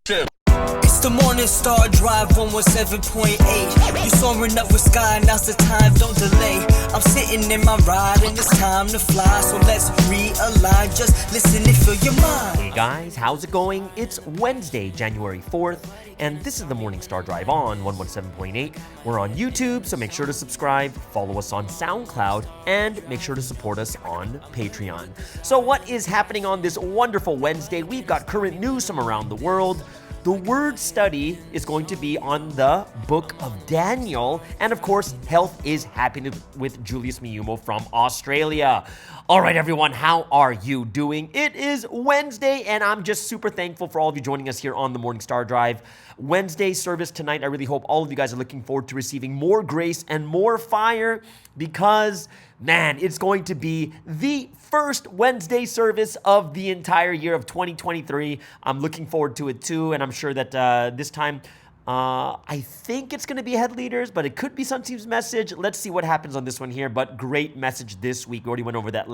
It's the Morning Star Drive 117.8. You soaring up with sky, now's the time, don't delay. I'm sitting in my ride and it's time to fly. So let's realign, just listen and fill your mind. Hey guys, how's it going? It's Wednesday, January 4th, and this is the Morning Star Drive on 117.8. We're on YouTube, so make sure to subscribe, follow us on SoundCloud, and make sure to support us on Patreon. So what is happening on this wonderful Wednesday? We've got current news from around the world. The word study is going to be on the book of Daniel. And of course, health is happiness with Julius Miumo from Australia. All right, everyone, how are you doing? It is Wednesday, and I'm just super thankful for all of you joining us here on the Morning Star Drive. Wednesday service tonight, I really hope all of you guys are looking forward to receiving more grace and more fire because, man, it's going to be the first Wednesday service of the entire year of 2023. I'm looking forward to it too, and I'm sure that this time, I think it's going to be head leaders, but it could be some team's message. Let's see what happens on this one here, but great message this week. We already went over that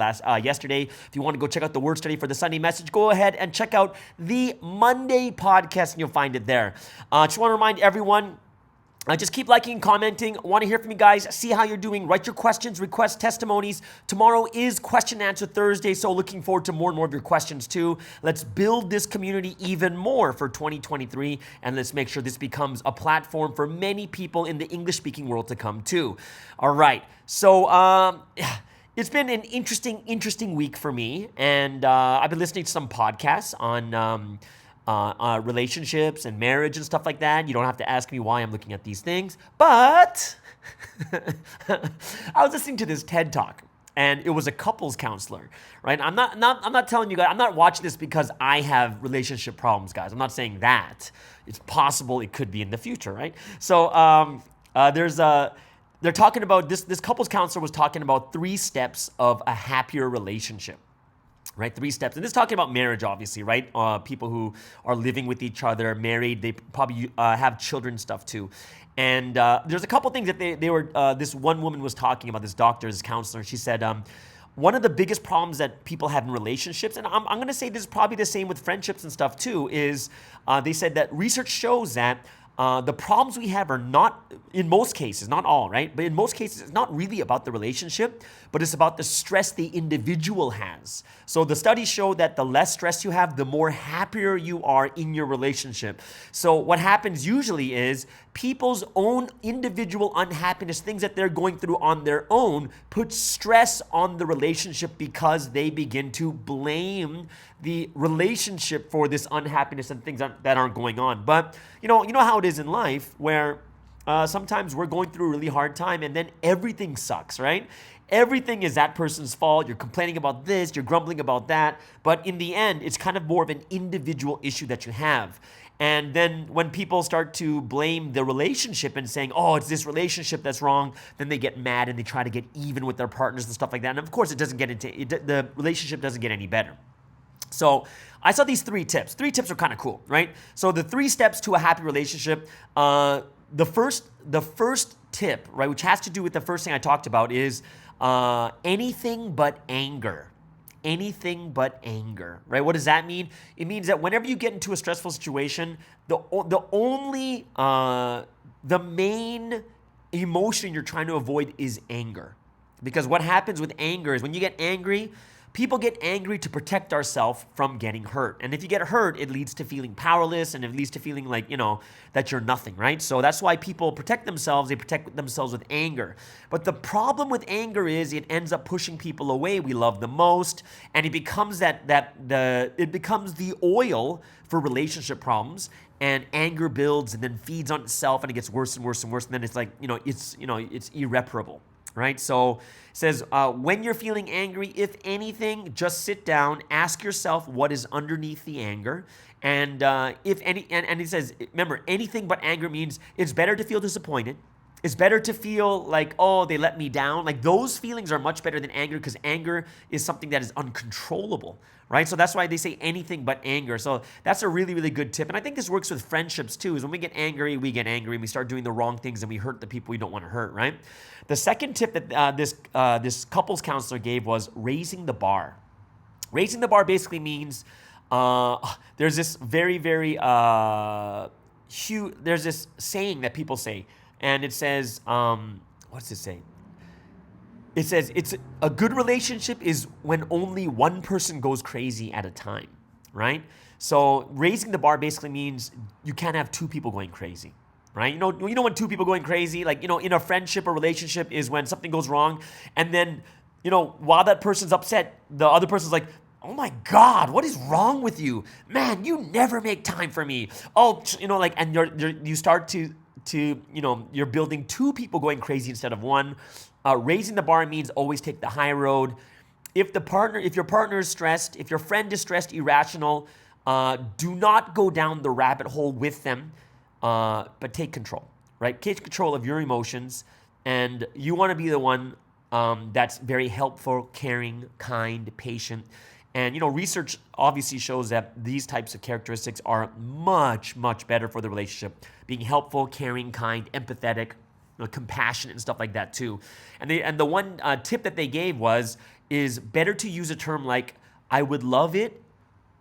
yesterday. If you want to go check out the word study for the Sunday message, go ahead and check out the Monday podcast, and you'll find it there. Just want to remind everyone, just keep liking and commenting. I want to hear from you guys. See how you're doing. Write your questions, request testimonies. Tomorrow is question and answer Thursday, so looking forward to more and more of your questions too. Let's build this community even more for 2023, and let's make sure this becomes a platform for many people in the English-speaking world to come to. All right, so it's been an interesting week for me, and I've been listening to some podcasts on relationships and marriage and stuff like that. You don't have to ask me why I'm looking at these things, but I was listening to this TED Talk, and it was a couples counselor, right? I'm not telling you guys, I'm not watching this because I have relationship problems, guys. I'm not saying that. It's possible it could be in the future, right? So they're talking about this couples counselor was talking about 3 steps of a happier relationship. Right, 3 steps. And this is talking about marriage, obviously, right? People who are living with each other, married, they probably have children stuff too. And there's a couple things that they were, this one woman was talking about, this doctor, this counselor. She said, one of the biggest problems that people have in relationships, and I'm going to say this is probably the same with friendships and stuff too, is they said that research shows that the problems we have are not, in most cases, not all, right? But in most cases, it's not really about the relationship, but it's about the stress the individual has. So the studies show that the less stress you have, the more happier you are in your relationship. So what happens usually is people's own individual unhappiness, things that they're going through on their own, put stress on the relationship because they begin to blame the relationship for this unhappiness and things that aren't going on. But you know how it is in life where sometimes we're going through a really hard time and then everything sucks, right? Everything is that person's fault. You're complaining about this, you're grumbling about that. But in the end, it's kind of more of an individual issue that you have. And then when people start to blame the relationship and saying, oh, it's this relationship that's wrong, then they get mad and they try to get even with their partners and stuff like that. And of course, the relationship doesn't get any better. So I saw these 3 tips. 3 tips are kind of cool, right? So the 3 steps to a happy relationship, the first tip, right, which has to do with the first thing I talked about is anything but anger. Anything but anger, right? What does that mean? It means that whenever you get into a stressful situation, the main emotion you're trying to avoid is anger. Because what happens with anger is when you get angry, people get angry to protect ourselves from getting hurt. And if you get hurt, it leads to feeling powerless and it leads to feeling like, that you're nothing, right? So that's why people protect themselves. They protect themselves with anger. But the problem with anger is it ends up pushing people away we love the most. And it becomes it becomes the oil for relationship problems. And anger builds and then feeds on itself and it gets worse and worse and worse. And then it's like, it's irreparable. Right? So it says, when you're feeling angry, if anything, just sit down, ask yourself what is underneath the anger. And and it says, remember, anything but anger means it's better to feel disappointed. It's better to feel like, oh, they let me down. Like those feelings are much better than anger because anger is something that is uncontrollable, right? So that's why they say anything but anger. So that's a really, really good tip. And I think this works with friendships too, is when we get angry and we start doing the wrong things and we hurt the people we don't want to hurt, right? The second tip that this couples counselor gave was raising the bar. Raising the bar basically means There's this there's this saying that people say, and it says, what's it say? It says, it's a good relationship is when only one person goes crazy at a time, right? So raising the bar basically means you can't have two people going crazy, right? You know when two people going crazy, like, in a friendship or relationship is when something goes wrong, and then, while that person's upset, the other person's like, oh my God, what is wrong with you? Man, you never make time for me. Oh, and you start to you're building two people going crazy instead of one. Raising the bar means always take the high road. If your partner is stressed, if your friend is stressed, irrational, do not go down the rabbit hole with them, but take control, right? Take control of your emotions, and you want to be the one that's very helpful, caring, kind, patient. And, research obviously shows that these types of characteristics are much, much better for the relationship. Being helpful, caring, kind, empathetic, compassionate and stuff like that too. And the one tip that they gave is better to use a term like, I would love it,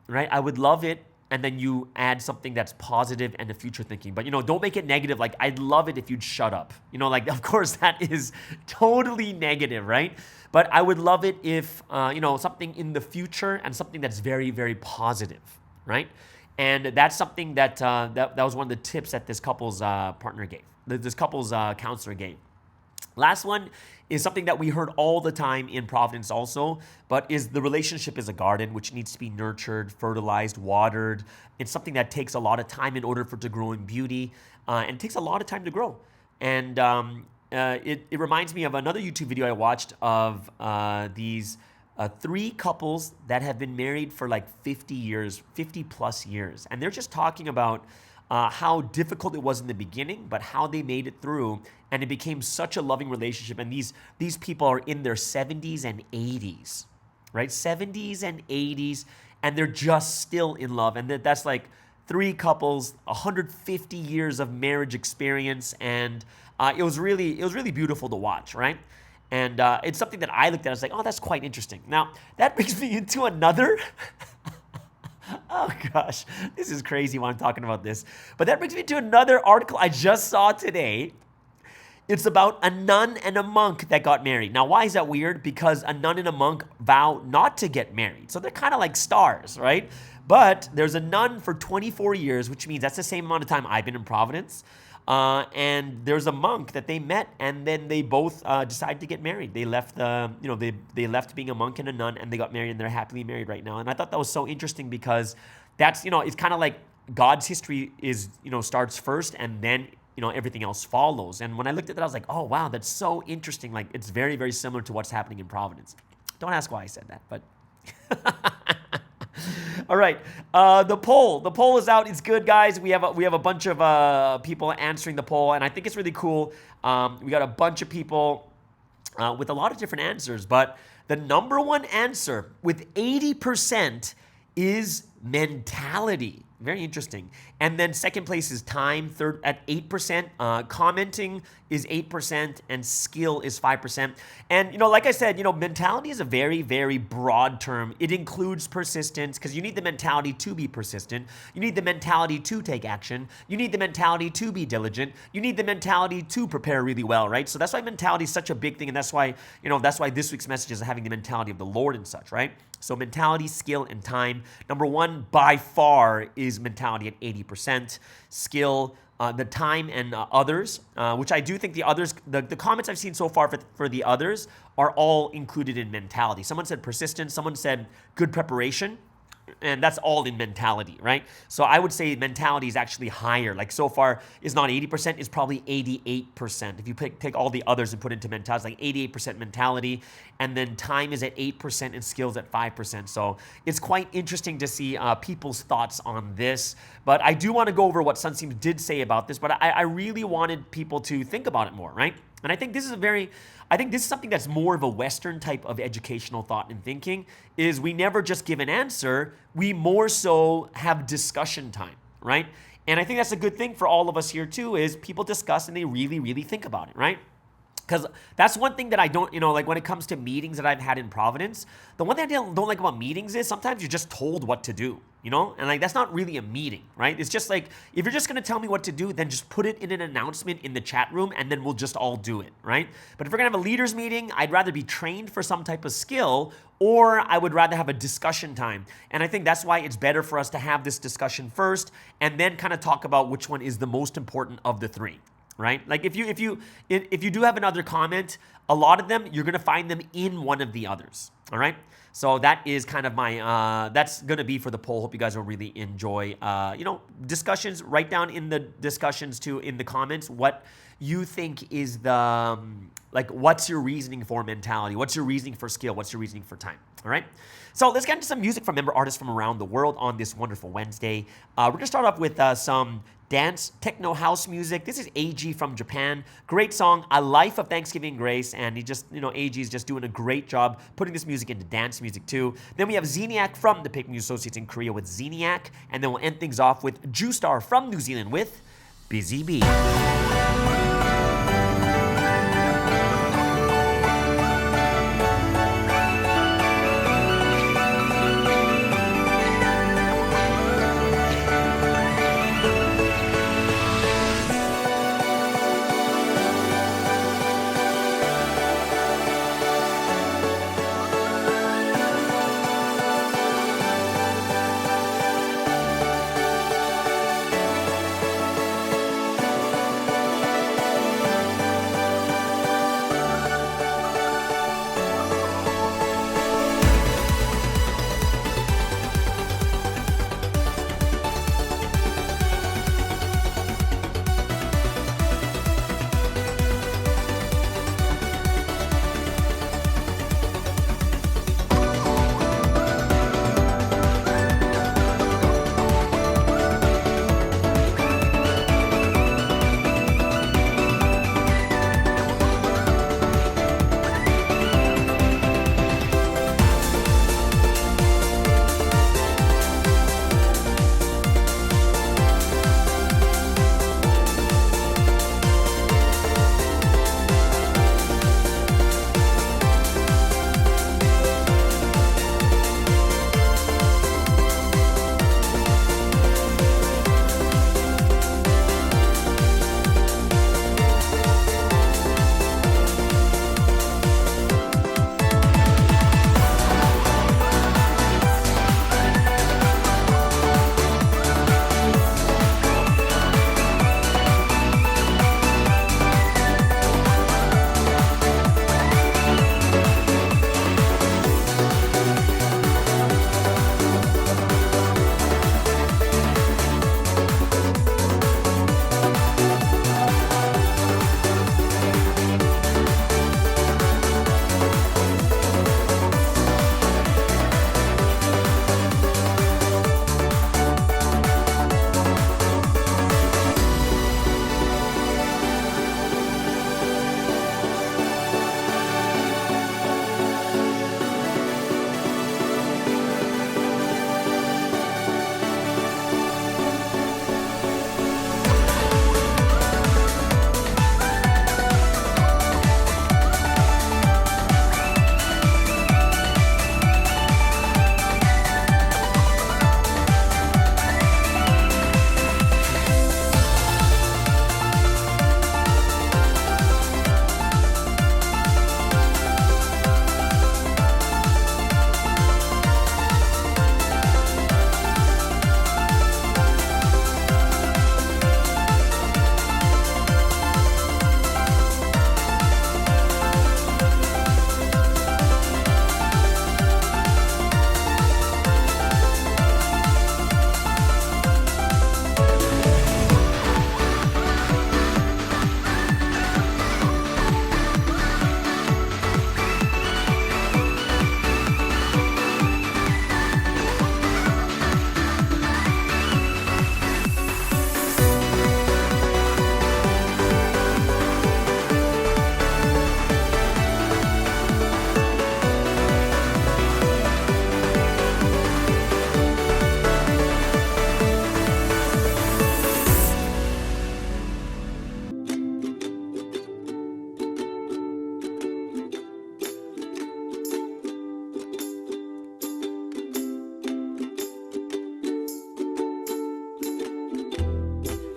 right? I would love it. And then you add something that's positive and the future thinking. But, don't make it negative. Like, I'd love it if you'd shut up. Of course that is totally negative, right? But I would love it if, something in the future and something that's very, very positive, right? And that's something that was one of the tips that this couple's partner gave, this couple's counselor gave. Last one is something that we heard all the time in Providence also, but is the relationship is a garden which needs to be nurtured, fertilized, watered. It's something that takes a lot of time in order for it to grow in beauty, and it takes a lot of time to grow. And it reminds me of another YouTube video I watched of these three couples that have been married for like 50 plus years. And they're just talking about how difficult it was in the beginning, but how they made it through, and it became such a loving relationship. And these people are in their 70s and 80s, right? 70s and 80s, and they're just still in love. And that's like three couples, 150 years of marriage experience, and it was really beautiful to watch, right? And it's something that I looked at. I was like, oh, that's quite interesting. Now that brings me into another. Oh gosh, this is crazy when I'm talking about this. But that brings me to another article I just saw today. It's about a nun and a monk that got married. Now, why is that weird? Because a nun and a monk vow not to get married. So they're kind of like stars, right? But there's a nun for 24 years, which means that's the same amount of time I've been in Providence. And there's a monk that they met, and then they both decided to get married. They left they left being a monk and a nun, and they got married, and they're happily married right now. And I thought that was so interesting because that's, it's kind of like God's history is, starts first, and then, everything else follows. And when I looked at that, I was like, oh, wow, that's so interesting. Like, it's very, very similar to what's happening in Providence. Don't ask why I said that, but... All right, the poll is out. It's good, guys. We have a bunch of people answering the poll, and I think it's really cool. We got a bunch of people with a lot of different answers, but the number one answer with 80% is mentality. Very interesting. And then second place is time, third at 8%. Commenting is 8%, and skill is 5%. And, like I said, mentality is a very, very broad term. It includes persistence, because you need the mentality to be persistent. You need the mentality to take action. You need the mentality to be diligent. You need the mentality to prepare really well, right? So that's why mentality is such a big thing, and that's why this week's message is having the mentality of the Lord and such, right? So mentality, skill, and time. Number one, by far, is mentality at 80%. Skill, the time, and others, which I do think the others, the comments I've seen so far for the others are all included in mentality. Someone said persistence. Someone said good preparation. And that's all in mentality, right? So I would say mentality is actually higher. Like so far is not 80%, it's probably 88%. If you take all the others and put into mentality, it's like 88% mentality. And then time is at 8% and skills at 5%. So it's quite interesting to see people's thoughts on this. But I do want to go over what Sunseam did say about this, but I really wanted people to think about it more, right? And I think this is something that's more of a Western type of educational thought and thinking, is we never just give an answer, we more so have discussion time, right? And I think that's a good thing for all of us here too, is people discuss and they really, really think about it, right? Because that's one thing that I don't, like when it comes to meetings that I've had in Providence, the one thing I don't like about meetings is sometimes you're just told what to do, And like that's not really a meeting, right? It's just like, if you're just gonna tell me what to do, then just put it in an announcement in the chat room and then we'll just all do it, right? But if we're gonna have a leaders meeting, I'd rather be trained for some type of skill, or I would rather have a discussion time. And I think that's why it's better for us to have this discussion first and then kind of talk about which one is the most important of the three. Right? Like if you do have another comment, a lot of them, you're going to find them in one of the others. All right. So that is kind of my, that's going to be for the poll. Hope you guys will really enjoy, discussions. Write down in the discussions too, in the comments, what you think is the, what's your reasoning for mentality? What's your reasoning for skill? What's your reasoning for time? All right. So let's get into some music from member artists from around the world on this wonderful Wednesday. We're going to start off with some dance techno house music. This is AG from Japan. Great song, A Life of Thanksgiving Grace. And he just, AG is just doing a great job putting this music into dance music too. Then we have Zeniac from the Pick Music Associates in Korea with Zeniac. And then we'll end things off with Justar from New Zealand with Busy Bee.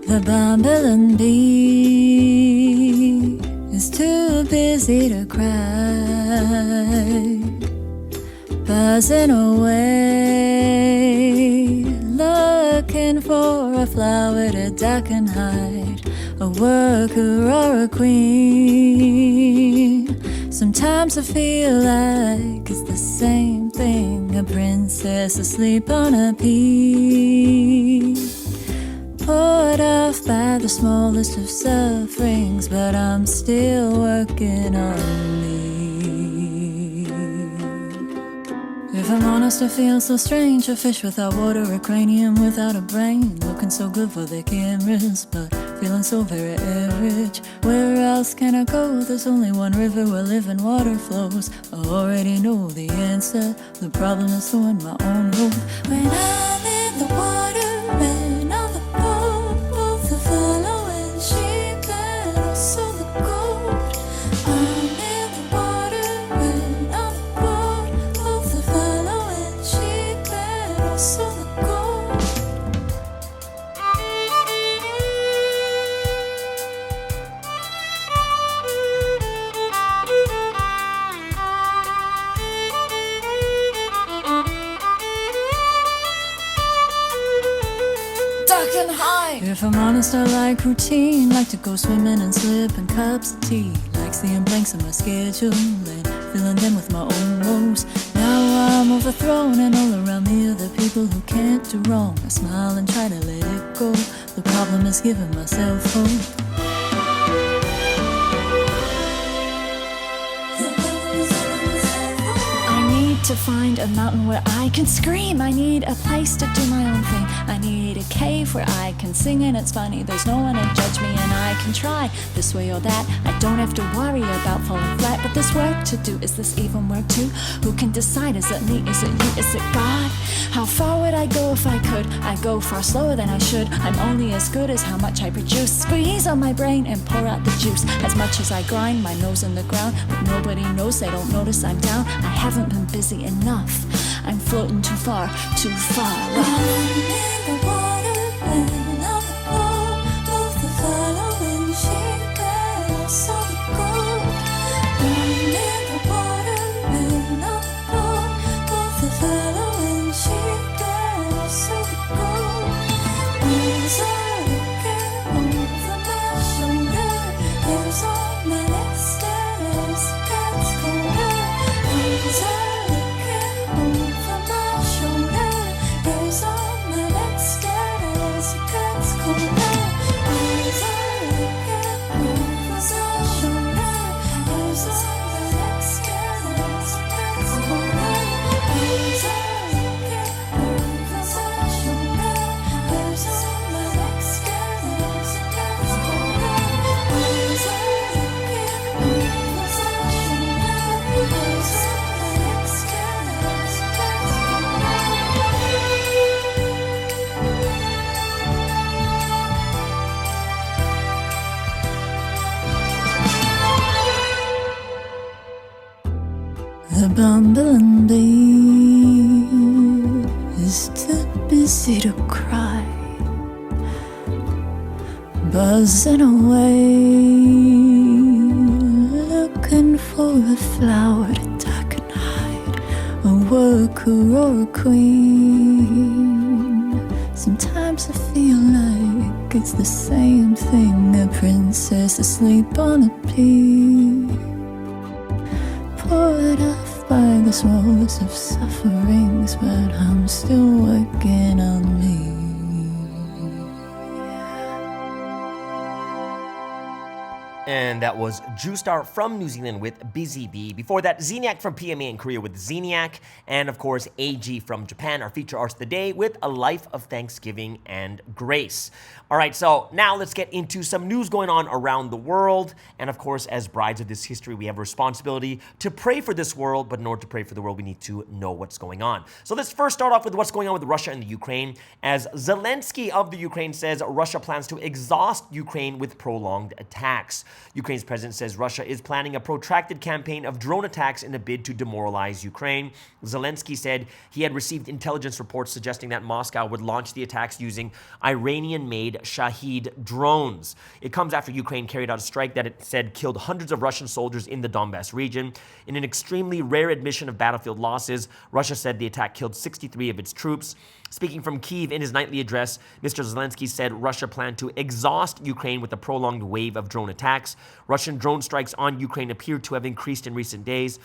The bumblebee is too busy to cry, buzzing away, looking for a flower to duck and hide, a worker or a queen. Sometimes I feel like it's the same thing, a princess asleep on a pea, put off by the smallest of sufferings, but I'm still working on me. If I'm honest, I feel so strange, a fish without water, a cranium without a brain, looking so good for the cameras, but feeling so very average. Where else can I go? There's only one river where living water flows. I already know the answer, the problem is throwing my own hope. When I'm in the water and on the boat, both the following sheep and also the goat. I'm in the water and on the boat, both the following sheep and also the goat. If I'm honest, I like routine, like to go swimming and slip in cups of tea, like seeing blanks on my schedule and filling them with my own woes. Now I'm overthrown and all around me are the people who can't do wrong. I smile and try to let it go. The problem is giving myself hope. To find a mountain where I can scream. I need a place to do my own thing. I need a cave where I can sing and it's funny. There's no one to judge me and I can try this way or that. I don't have to worry about falling flat. But there's work to do. Is this even work too? Who can decide? Is it me? Is it you? Is it God? How far would I go if I could? I go far slower than I should. I'm only as good as how much I produce. Squeeze on my brain and pour out the juice. As much as I grind my nose in the ground, but nobody knows, they don't notice I'm down. I haven't been busy enough. I'm floating too far, too far. I'm in the water and on the boat, both the following sheep and also the goat. I'm in the water and on the boat, both the following sheep and also the goat. As I look over my shoulder, there's all my next stairs, God's colder. As I over my shoulder, there's all my next stairs, God's colder. As I look over my shoulder, there's all my next stairs, God's colder. As I look over my shoulder, there's all my next stairs, God's colder. As I look over my shoulder, there's all my next stairs. The bumblebee is too busy to cry, buzzing away, looking for a flower to tuck and hide, a worker or a queen. Sometimes I feel like it's the same thing, a princess asleep on a pea, poured off by the smallest of sufferings, but I'm still working on me. And that was Justar from New Zealand with Busy Bee. Before that, Zeniac from PMA in Korea with Zeniac. And of course, AG from Japan, our feature artist of the day with A Life of Thanksgiving and Grace. All right, so now let's get into some news going on around the world. And of course, as brides of this history, we have a responsibility to pray for this world. But in order to pray for the world, we need to know what's going on. So let's first start off with what's going on with Russia and the Ukraine. As Zelensky of the Ukraine says, Russia plans to exhaust Ukraine with prolonged attacks. Ukraine's president says Russia is planning a protracted campaign of drone attacks in a bid to demoralize Ukraine. Zelensky said he had received intelligence reports suggesting that Moscow would launch the attacks using Iranian-made Shahed drones. It comes after Ukraine carried out a strike that it said killed hundreds of Russian soldiers in the Donbass region. In an extremely rare admission of battlefield losses, Russia said the attack killed 63 of its troops. Speaking from Kyiv in his nightly address, Mr. Zelensky said Russia planned to exhaust Ukraine with a prolonged wave of drone attacks. Russian drone strikes on Ukraine appear to have increased in recent days,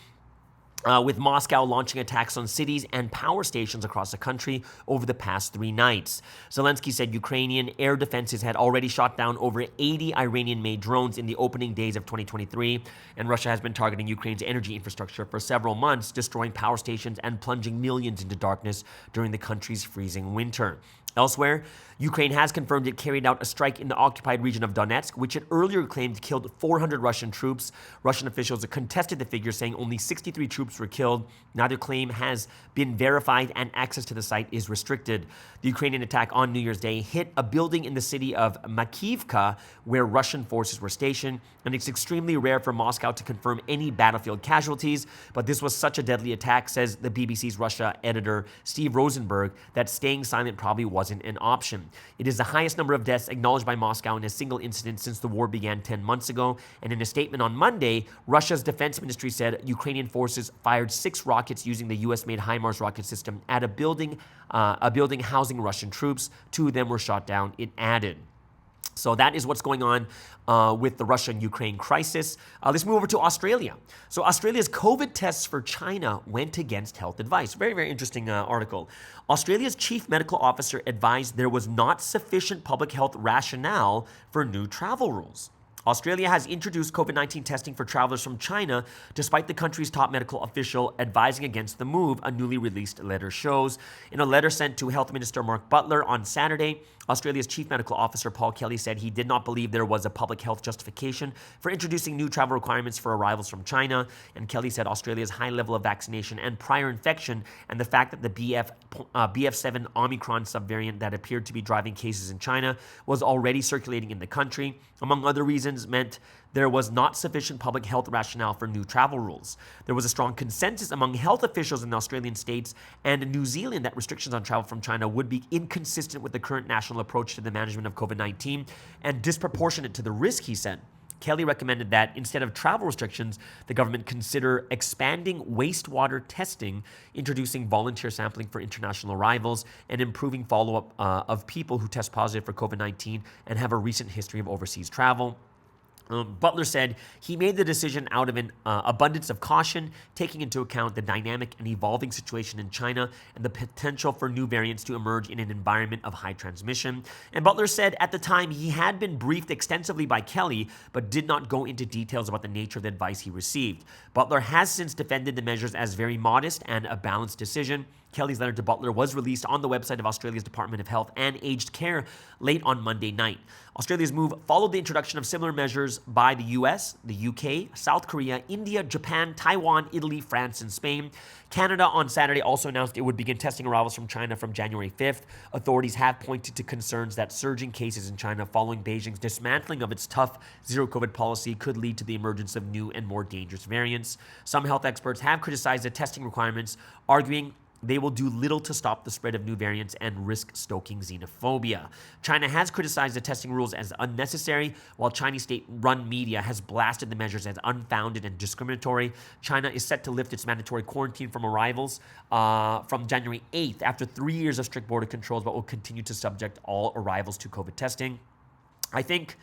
with Moscow launching attacks on cities and power stations across the country over the past 3 nights. Zelensky said Ukrainian air defenses had already shot down over 80 Iranian-made drones in the opening days of 2023, and Russia has been targeting Ukraine's energy infrastructure for several months, destroying power stations and plunging millions into darkness during the country's freezing winter. Elsewhere, Ukraine has confirmed it carried out a strike in the occupied region of Donetsk, which it earlier claimed killed 400 Russian troops. Russian officials contested the figure, saying only 63 troops were killed. Neither claim has been verified, and access to the site is restricted. The Ukrainian attack on New Year's Day hit a building in the city of Makivka, where Russian forces were stationed, and it's extremely rare for Moscow to confirm any battlefield casualties, but this was such a deadly attack, says the BBC's Russia editor Steve Rosenberg, that staying silent probably wasn't an option. It is the highest number of deaths acknowledged by Moscow in a single incident since the war began 10 months ago, and in a statement on Monday, Russia's defense ministry said Ukrainian forces fired 6 rockets using the US-made HIMARS rocket system at a building housing Russian troops. 2 of them were shot down, it added. So that is what's going on with the Russia-Ukraine crisis. Let's move over to Australia. So Australia's COVID tests for China went against health advice. Very, very interesting article. Australia's chief medical officer advised there was not sufficient public health rationale for new travel rules. Australia has introduced COVID-19 testing for travelers from China, despite the country's top medical official advising against the move, a newly released letter shows. In a letter sent to Health Minister Mark Butler on Saturday, Australia's chief medical officer Paul Kelly said he did not believe there was a public health justification for introducing new travel requirements for arrivals from China. And Kelly said Australia's high level of vaccination and prior infection, and the fact that the BF7 Omicron subvariant that appeared to be driving cases in China was already circulating in the country, among other reasons, meant there was not sufficient public health rationale for new travel rules. There was a strong consensus among health officials in the Australian states and in New Zealand that restrictions on travel from China would be inconsistent with the current national approach to the management of COVID-19 and disproportionate to the risk, he said. Kelly recommended that instead of travel restrictions, the government consider expanding wastewater testing, introducing volunteer sampling for international arrivals, and improving follow-up of people who test positive for COVID-19 and have a recent history of overseas travel. Butler said he made the decision out of an abundance of caution, taking into account the dynamic and evolving situation in China and the potential for new variants to emerge in an environment of high transmission. And Butler said at the time he had been briefed extensively by Kelly, but did not go into details about the nature of the advice he received. Butler has since defended the measures as very modest and a balanced decision. Kelly's letter to Butler was released on the website of Australia's Department of Health and Aged Care late on Monday night. Australia's move followed the introduction of similar measures by the US, the UK, South Korea, India, Japan, Taiwan, Italy, France, and Spain. Canada on Saturday also announced it would begin testing arrivals from China from January 5th. Authorities have pointed to concerns that surging cases in China following Beijing's dismantling of its tough zero-COVID policy could lead to the emergence of new and more dangerous variants. Some health experts have criticized the testing requirements, arguing they will do little to stop the spread of new variants and risk stoking xenophobia. China has criticized the testing rules as unnecessary, while Chinese state-run media has blasted the measures as unfounded and discriminatory. China is set to lift its mandatory quarantine from arrivals from January 8th after 3 years of strict border controls, but will continue to subject all arrivals to COVID testing. I think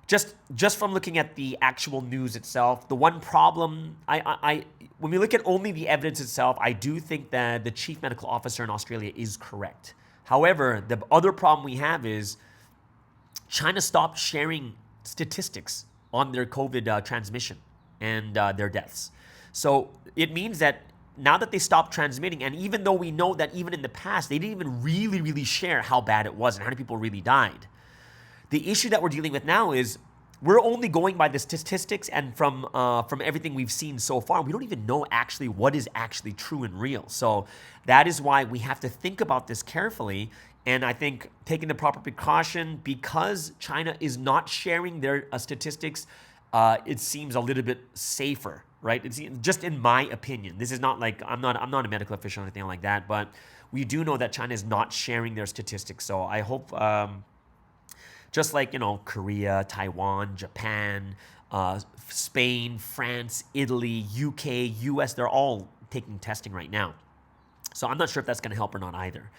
just from looking at the actual news itself, the one problem, when we look at only the evidence itself, I do think that the chief medical officer in Australia is correct. However, the other problem we have is China stopped sharing statistics on their COVID transmission and their deaths. So it means that now that they stopped transmitting, and even though we know that even in the past, they didn't even really share how bad it was and how many people really died. The issue that we're dealing with now is we're only going by the statistics and from everything we've seen so far. We don't even know actually what is actually true and real. So that is why we have to think about this carefully And I think taking the proper precaution, because China is not sharing their statistics, it seems a little bit safer, right? It's just in my opinion. This is not like, I'm not a medical official or anything like that, but we do know that China is not sharing their statistics. So I hope, just like, Korea, Taiwan, Japan, Spain, France, Italy, UK, US, they're all taking testing right now. So I'm not sure if that's going to help or not either.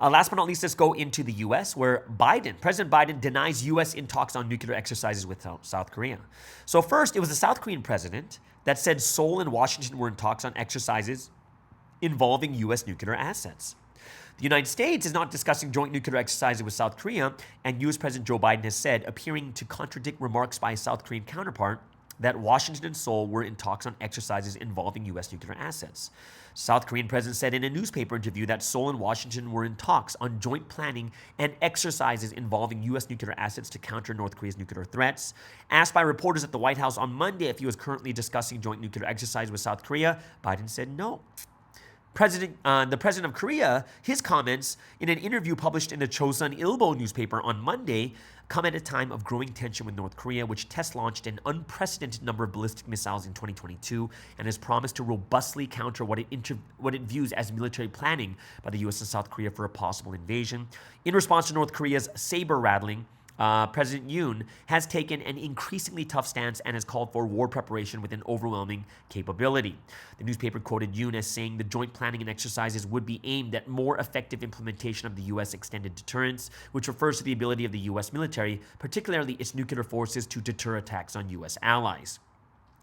Last but not least, let's go into the U.S., where President Biden denies U.S. in talks on nuclear exercises with South Korea. So first, it was the South Korean president that said Seoul and Washington were in talks on exercises involving U.S. nuclear assets. The United States is not discussing joint nuclear exercises with South Korea, and U.S. President Joe Biden has said, appearing to contradict remarks by his South Korean counterpart, that Washington and Seoul were in talks on exercises involving U.S. nuclear assets. South Korean president said in a newspaper interview that Seoul and Washington were in talks on joint planning and exercises involving U.S. nuclear assets to counter North Korea's nuclear threats. Asked by reporters at the White House on Monday if he was currently discussing joint nuclear exercise with South Korea, Biden said no. The president of Korea, his comments in an interview published in the Chosun Ilbo newspaper on Monday come at a time of growing tension with North Korea, which test-launched an unprecedented number of ballistic missiles in 2022 and has promised to robustly counter what it views as military planning by the U.S. and South Korea for a possible invasion. In response to North Korea's saber-rattling, President Yoon has taken an increasingly tough stance and has called for war preparation with an overwhelming capability. The newspaper quoted Yoon as saying the joint planning and exercises would be aimed at more effective implementation of the U.S. extended deterrence, which refers to the ability of the U.S. military, particularly its nuclear forces, to deter attacks on U.S. allies.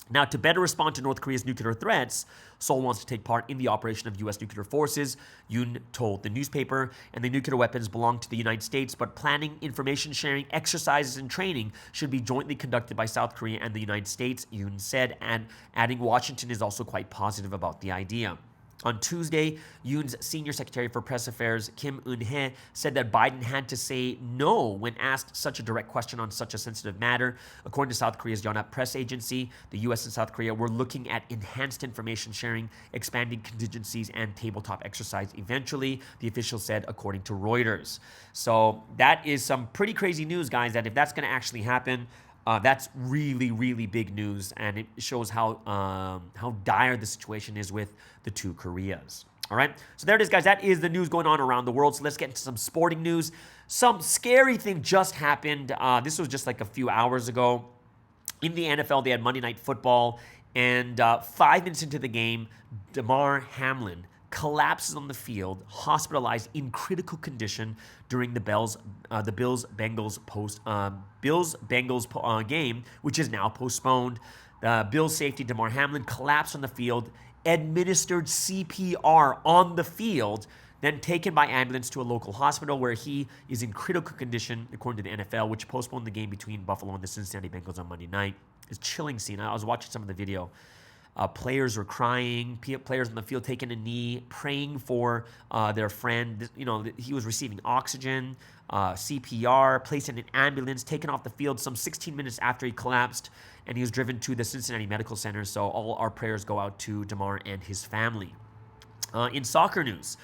Now, to better respond to North Korea's nuclear threats, Seoul wants to take part in the operation of U.S. nuclear forces, Yoon told the newspaper, and the nuclear weapons belong to the United States, but planning, information sharing, exercises, and training should be jointly conducted by South Korea and the United States, Yoon said, and adding Washington is also quite positive about the idea. On Tuesday, Yoon's senior secretary for press affairs, Kim Eun-hye, said that Biden had to say no when asked such a direct question on such a sensitive matter. According to South Korea's Yonhap press agency, the U.S. and South Korea were looking at enhanced information sharing, expanding contingencies, and tabletop exercise eventually, the official said, according to Reuters. So that is some pretty crazy news, guys, that if that's going to actually happen, that's really, really big news, and it shows how dire the situation is with the two Koreas. All right, so there it is, guys. That is the news going on around the world. So let's get into some sporting news. Some scary thing just happened. This was just like a few hours ago. In the NFL, they had Monday Night Football, and 5 minutes into the game, Damar Hamlin collapses on the field, hospitalized in critical condition during the Bills-Bengals game, which is now postponed. Bills safety Damar Hamlin collapsed on the field, administered CPR on the field, then taken by ambulance to a local hospital where he is in critical condition, according to the NFL, which postponed the game between Buffalo and the Cincinnati Bengals on Monday night. It's a chilling scene. I was watching some of the video. Players were crying, players on the field taking a knee, praying for their friend. You know, he was receiving oxygen, CPR, placed in an ambulance, taken off the field some 16 minutes after he collapsed, and he was driven to the Cincinnati Medical Center. So all our prayers go out to Damar and his family. In soccer news,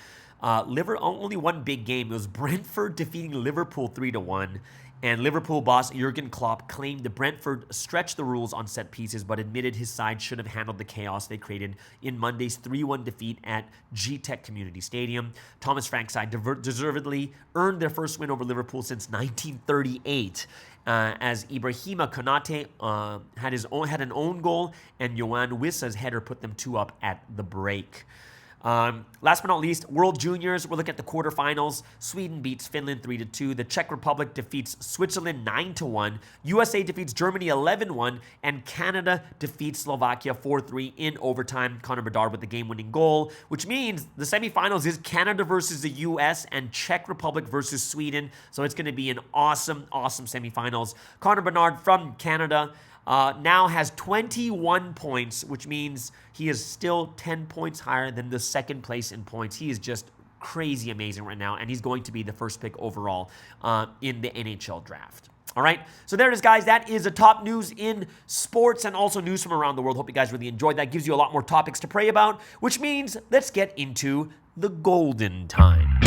only one big game. It was Brentford defeating Liverpool 3-1. And Liverpool boss Jurgen Klopp claimed that Brentford stretched the rules on set pieces, but admitted his side should have handled the chaos they created in Monday's 3-1 defeat at G-Tech Community Stadium. Thomas Frank's side deservedly earned their first win over Liverpool since 1938, as Ibrahima Konate had an own goal, and Yohan Wissa's header put them 2-up at the break. Last but not least, World Juniors. We're looking at the quarterfinals. Sweden beats Finland 3-2. The Czech Republic defeats Switzerland 9-1. USA defeats Germany 11-1. And Canada defeats Slovakia 4-3 in overtime. Connor Bedard with the game-winning goal, which means the semifinals is Canada versus the US and Czech Republic versus Sweden. So it's going to be an awesome, awesome semifinals. Connor Bedard from Canada now has 21 points, which means he is still 10 points higher than the second place in points. He is just crazy amazing right now, and he's going to be the first pick overall in the NHL draft. All right, so there it is, guys. That is the top news in sports and also news from around the world. Hope you guys really enjoyed that. Gives you a lot more topics to pray about, which means let's get into the golden time.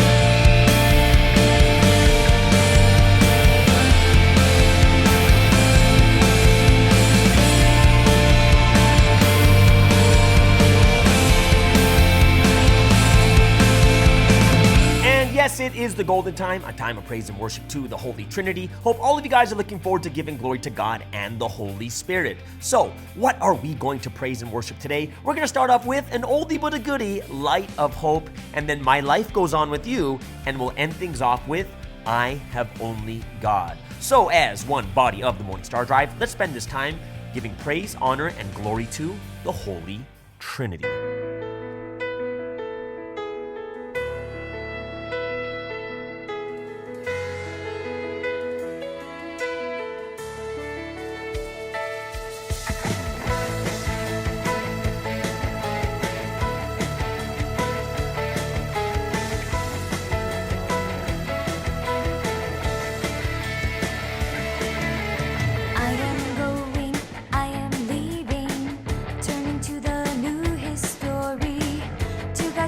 is the golden time, a time of praise and worship to the Holy Trinity. Hope all of you guys are looking forward to giving glory to God and the Holy Spirit. So, what are we going to praise and worship today? We're going to start off with an oldie but a goodie, Light of Hope, and then My Life Goes On With You, and we'll end things off with I Have Only God. So, as one body of the Morning Star Drive, let's spend this time giving praise, honor, and glory to the Holy Trinity.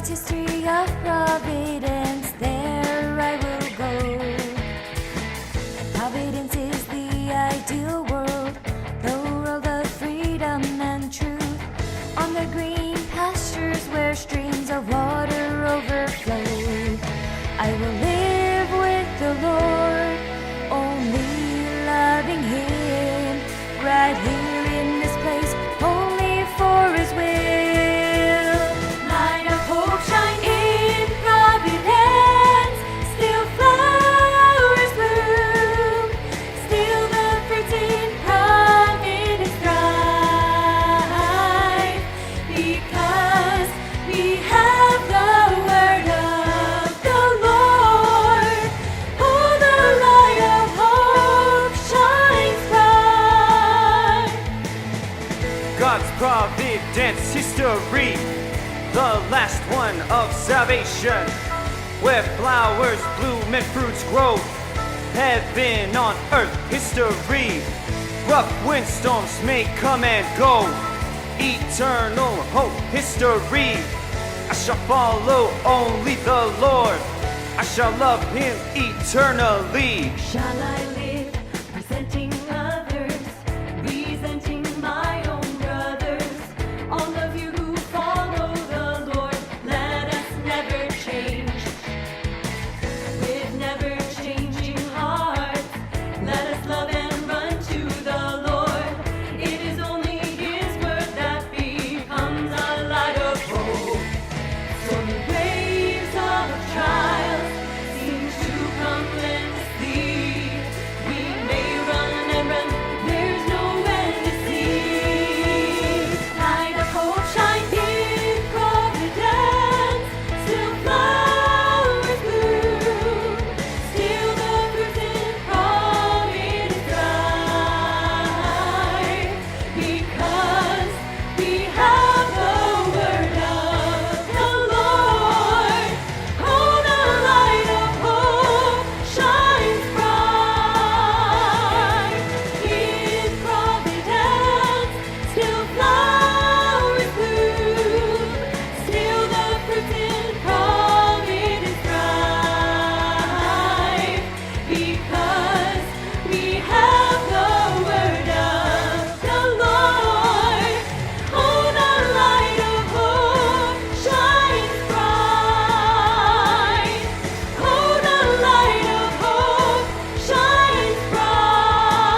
History of Providence, there I will go. Providence is the ideal world, the world of freedom and truth. On the green pastures where streams of water overflow, I will live with the Lord, only loving Him, right here in this place, only for His will. Shine in Providence, still flowers bloom, still the fruits in Providence thrive, because we have the word of the Lord. Oh, the light of hope shines bright. God's providence history, the last one of salvation, where flowers bloom and fruits grow, heaven on earth history. Rough windstorms may come and go, eternal hope history. I shall follow only the Lord, I shall love Him eternally. Shall I live presenting others, resenting my own brothers? All of you who follow the Lord, let us never change. With never changing hearts, let us love and run to the Lord. It is only His word that becomes a light of hope. So the waves of trials seem to come endlessly. We may run and run, there's no end to see. Light of hope shine in Providence, still flowers bloom, still the fruits in Providence thrive, because we have the word of the Lord. Oh, the light of hope shines bright in Providence, still flowers bloom, still the fruits in Providence thrive, because we have the word of the Lord. Oh, the light of hope shines bright. Oh, the light of hope shines bright.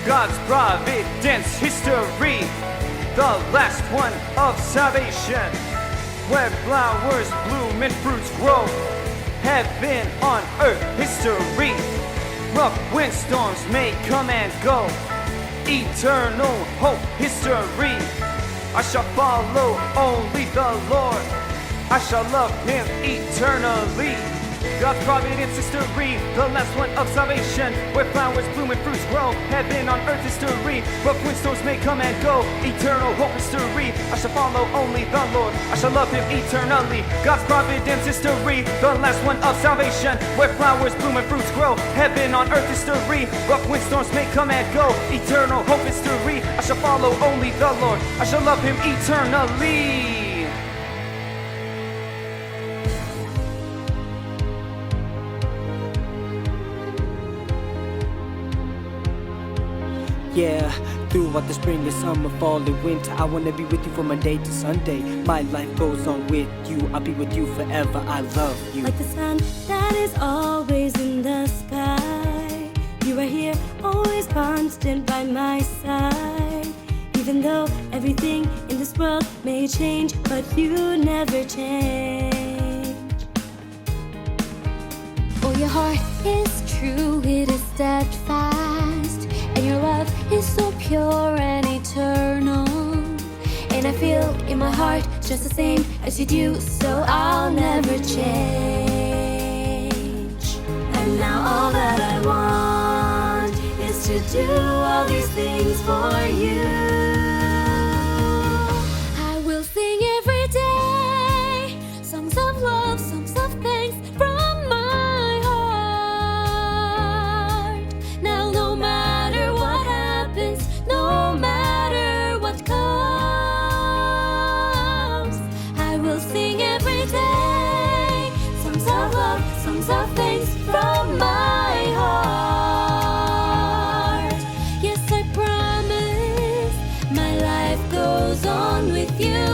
God's providence history, the last one of salvation, where flowers bloom and fruits grow, heaven on earth history. Rough windstorms may come and go, eternal hope history. I shall follow only the Lord, I shall love Him eternally. God's providence history, the last one of salvation, where flowers bloom and fruits grow, heaven on earth history. Rough windstorms may come and go, eternal hope history. I shall follow only the Lord, I shall love Him eternally. God's providence history, the last one of salvation, where flowers bloom and fruits grow, heaven on earth history. Rough windstorms may come and go, eternal hope history. I shall follow only the Lord, I shall love Him eternally. Yeah, Throughout the spring and summer, fall and winter, I wanna be with you from Monday to Sunday. My life goes on with you, I'll be with you forever, I love you. Like the sun that is always in the sky, you are here, always constant by my side. Even though everything in this world may change, but you never change. Oh, your heart is true, it is steadfast, and your love is so pure and eternal. And I feel in my heart just the same as you do, so I'll never change. And now all that I want is to do all these things for you. I will sing every day songs of love, songs of thanks from my heart. Now no matter what happens, no matter what comes, I will sing every day songs of love, songs of thanks from my heart. Yes, I promise my life goes on with you.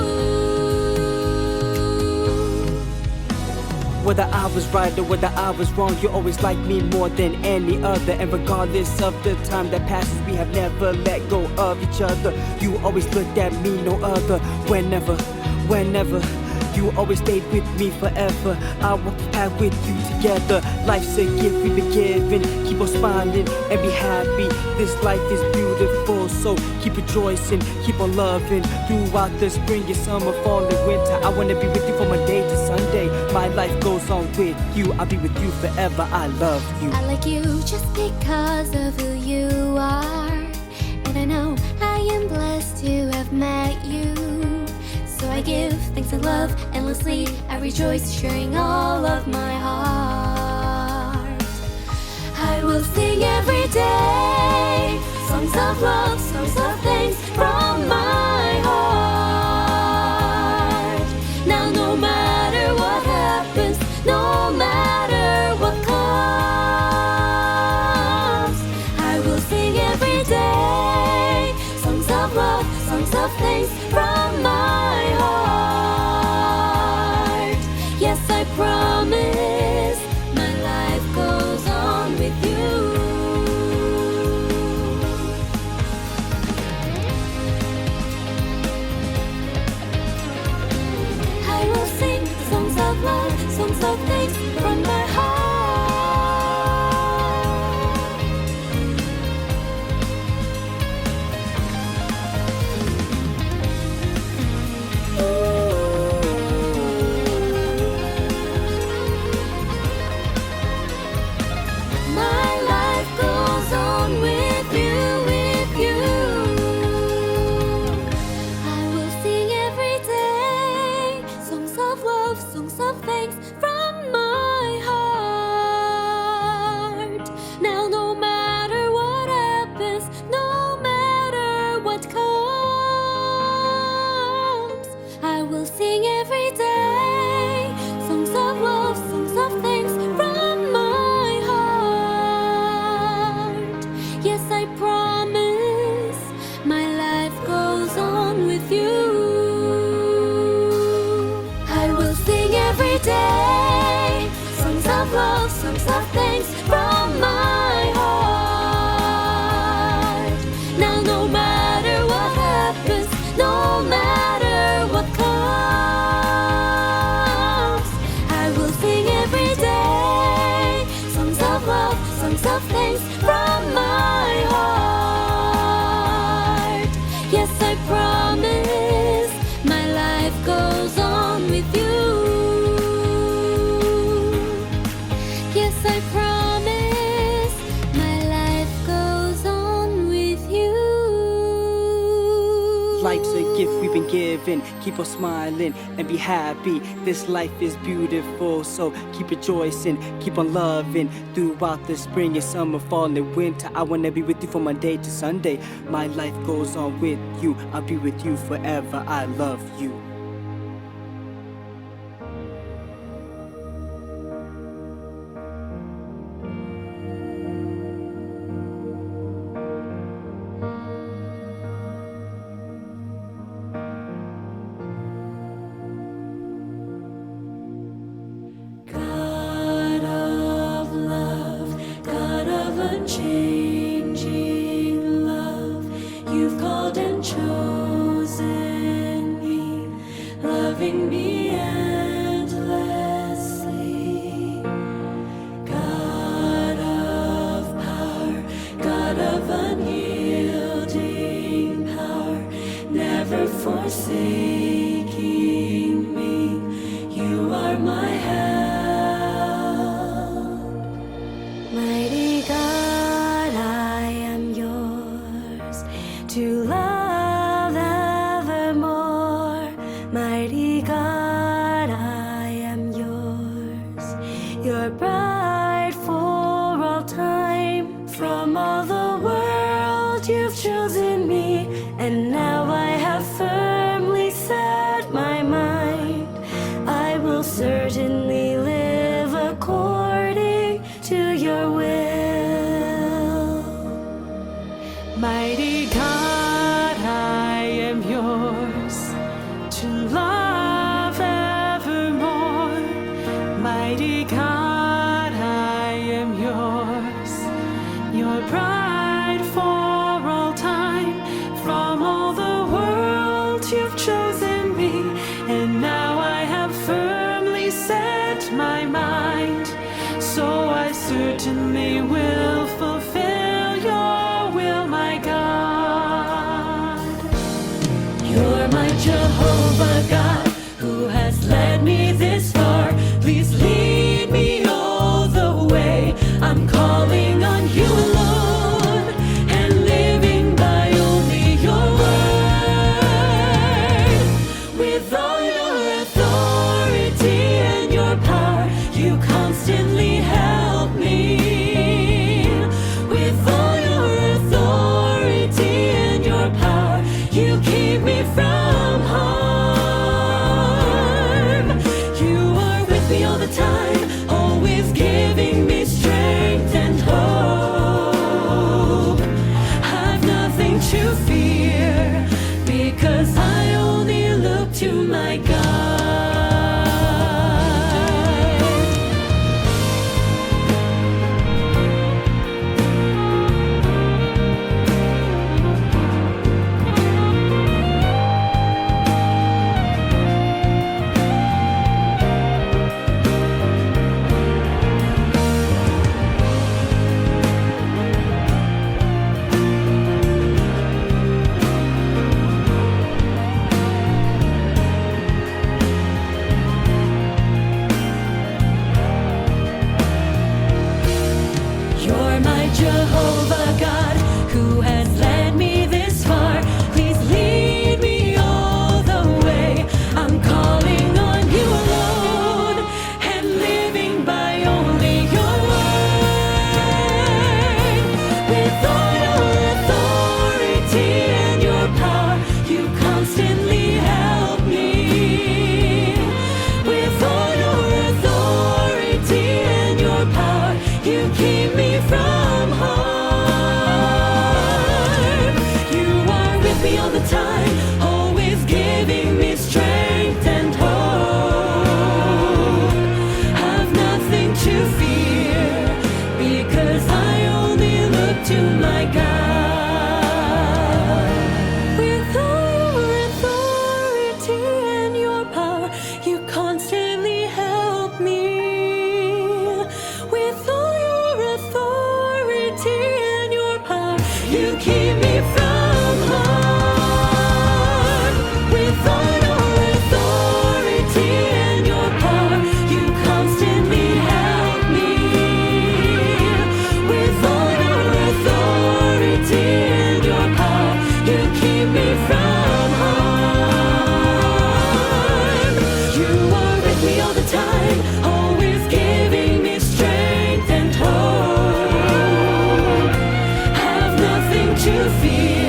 Whether I was right or whether I was wrong, you always liked me more than any other. And regardless of the time that passes, we have never let go of each other. You always looked at me, no other. Whenever you always stayed with me forever. I walk the path with you together. Life's a gift we've been given. Keep on smiling and be happy. This life is beautiful, so keep rejoicing, keep on loving. Throughout the spring and summer, fall and winter, I wanna be with you from Monday to Sunday. My life goes on with you, I'll be with you forever, I love you. I like you just because of who you are, and I know I am blessed to have met you. So I give thanks and love endlessly. I rejoice sharing all of my heart. I will sing every day songs of love, songs of thanks from my heart. Now no matter what happens, no matter what comes, I will sing every day songs of love, songs of thanks from my heart. Yes, I promise my life goes on with you. I will sing songs of love, songs of thanks from my heart. My life goes on with you, with you. I will sing every day songs of love, songs of thanks from my heart. Now no matter what happens, no matter what comes, I will sing every day songs of love, songs of thanks from my heart. Yes, I promise my life goes on with you. I will sing every day songs of love, songs of thanks from my heart. Now no matter what happens, no matter what comes, I will sing every day songs of love, songs of thanks from my heart. Yes, I promise my life goes on with you. Yes, I promise my life goes on with you. Life's a gift we've been given. Keep on smiling and be happy. This life is beautiful, so keep rejoicing, keep on loving. Throughout the spring and summer, fall and winter, I wanna be with you from Monday to Sunday. My life goes on with you, I'll be with you forever, I love you. unchanging love. You've called and chosen me, loving me endlessly. God of power, God of unyielding power, never forsaking me. You are my help. Mighty God, I am yours to love evermore. Mighty God, I am yours, your bride for all time. From all the world you've chosen me, and now I have firmly set my mind. I will certainly live according to your will. Mighty God, I am yours to love evermore. Mighty God, I am yours, your bride for all time. From all the world you've chosen me, and now I have firmly set my mind. So I certainly will fulfill your will, my God. You're my Jehovah God, who has led me this far. Please lead me all the way. I'm calling on you alone, and living by only your word. With all your authority and your power, you constantly help me. With all your authority and your power, you keep me from harm. You are with me all the time, always giving me strength and hope. I've nothing to fear, because I only look to my God. You're my Jehovah God, who has led me this far. Please lead me all the way. I'm calling on you alone, and living by only your word. With all your authority and your power, you constantly help me. With all your authority and your power, you keep me from harm. You are with me all the time, always giving me strength and hope. I've nothing to fear, because I only look to my God. With all your authority and your power, you constantly help me. With all your authority and your power, you keep me from harm. With all your authority and your power, you constantly help me. With all your authority and your power, you keep me from harm. You are with me all the time, always giving me strength and hope. Have nothing to fear,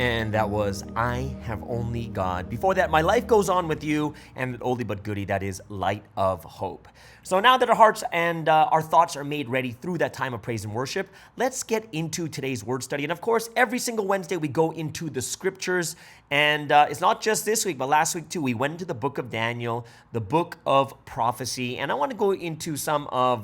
And that was I Have Only God. Before that, My Life Goes On With You, and oldie but goodie, that is Light of Hope. So now that our hearts and our thoughts are made ready through that time of praise and worship, let's get into today's word study. And of course, every single Wednesday we go into the scriptures. And it's not just this week, but last week too. We went into the book of Daniel, the book of prophecy. And I want to go into some of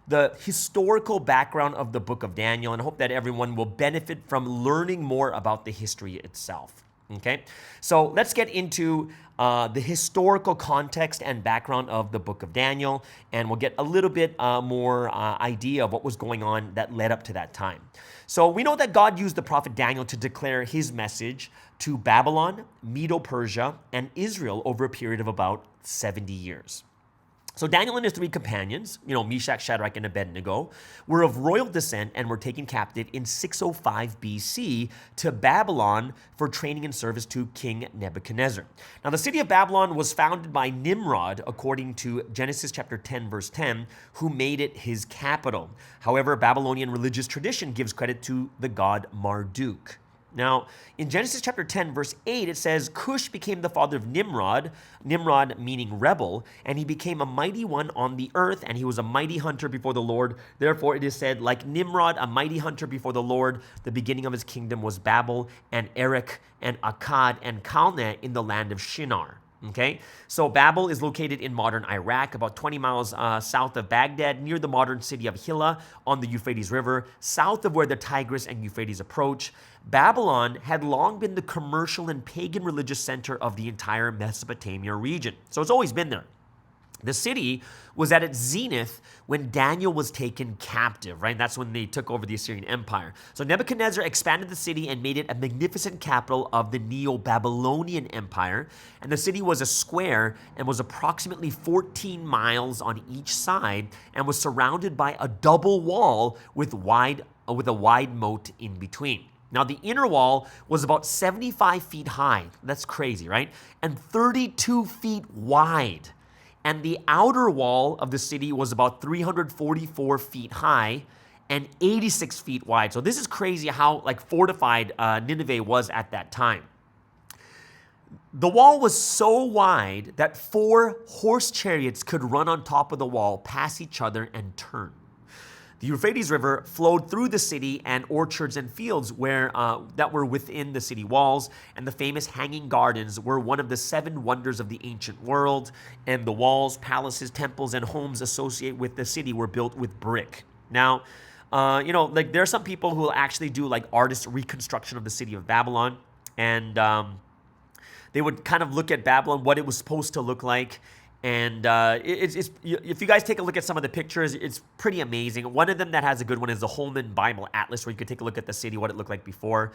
the historical background of the book of Daniel, and hope that everyone will benefit from learning more about the history itself. Okay, so let's get into the historical context and background of the book of Daniel, and we'll get a little bit more idea of what was going on that led up to that time. So we know that God used the prophet Daniel to declare his message to Babylon, Medo-Persia, and Israel over a period of about 70 years. So Daniel and his three companions, Meshach, Shadrach, and Abednego, were of royal descent and were taken captive in 605 BC to Babylon for training and service to King Nebuchadnezzar. Now, the city of Babylon was founded by Nimrod, according to Genesis chapter 10, verse 10, who made it his capital. However, Babylonian religious tradition gives credit to the god Marduk. Now, in Genesis chapter 10, verse 8, it says, Cush became the father of Nimrod, Nimrod meaning rebel, and he became a mighty one on the earth, and he was a mighty hunter before the Lord. Therefore, it is said, like Nimrod, a mighty hunter before the Lord, the beginning of his kingdom was Babel, and Erech, and Akkad, and Calneh in the land of Shinar. Okay, so Babel is located in modern Iraq, about 20 miles south of Baghdad, near the modern city of Hilla on the Euphrates River, south of where the Tigris and Euphrates approach. Babylon had long been the commercial and pagan religious center of the entire Mesopotamia region. So it's always been there. The city was at its zenith when Daniel was taken captive, right? That's when they took over the Assyrian Empire. So Nebuchadnezzar expanded the city and made it a magnificent capital of the Neo-Babylonian Empire. And the city was a square and was approximately 14 miles on each side and was surrounded by a double wall with a wide moat in between. Now, the inner wall was about 75 feet high. That's crazy, right? And 32 feet wide. And the outer wall of the city was about 344 feet high and 86 feet wide. So this is crazy how fortified Nineveh was at that time. The wall was so wide that 4 horse chariots could run on top of the wall, pass each other, and turn. The Euphrates River flowed through the city, and orchards and fields that were within the city walls, and the famous Hanging Gardens were one of the 7 wonders of the ancient world, and the walls, palaces, temples, and homes associated with the city were built with brick. Now, there are some people who will actually do artist reconstruction of the city of Babylon, and they would kind of look at Babylon, what it was supposed to look like. And if you guys take a look at some of the pictures, it's pretty amazing. One of them that has a good one is the Holman Bible Atlas, where you could take a look at the city, what it looked like before.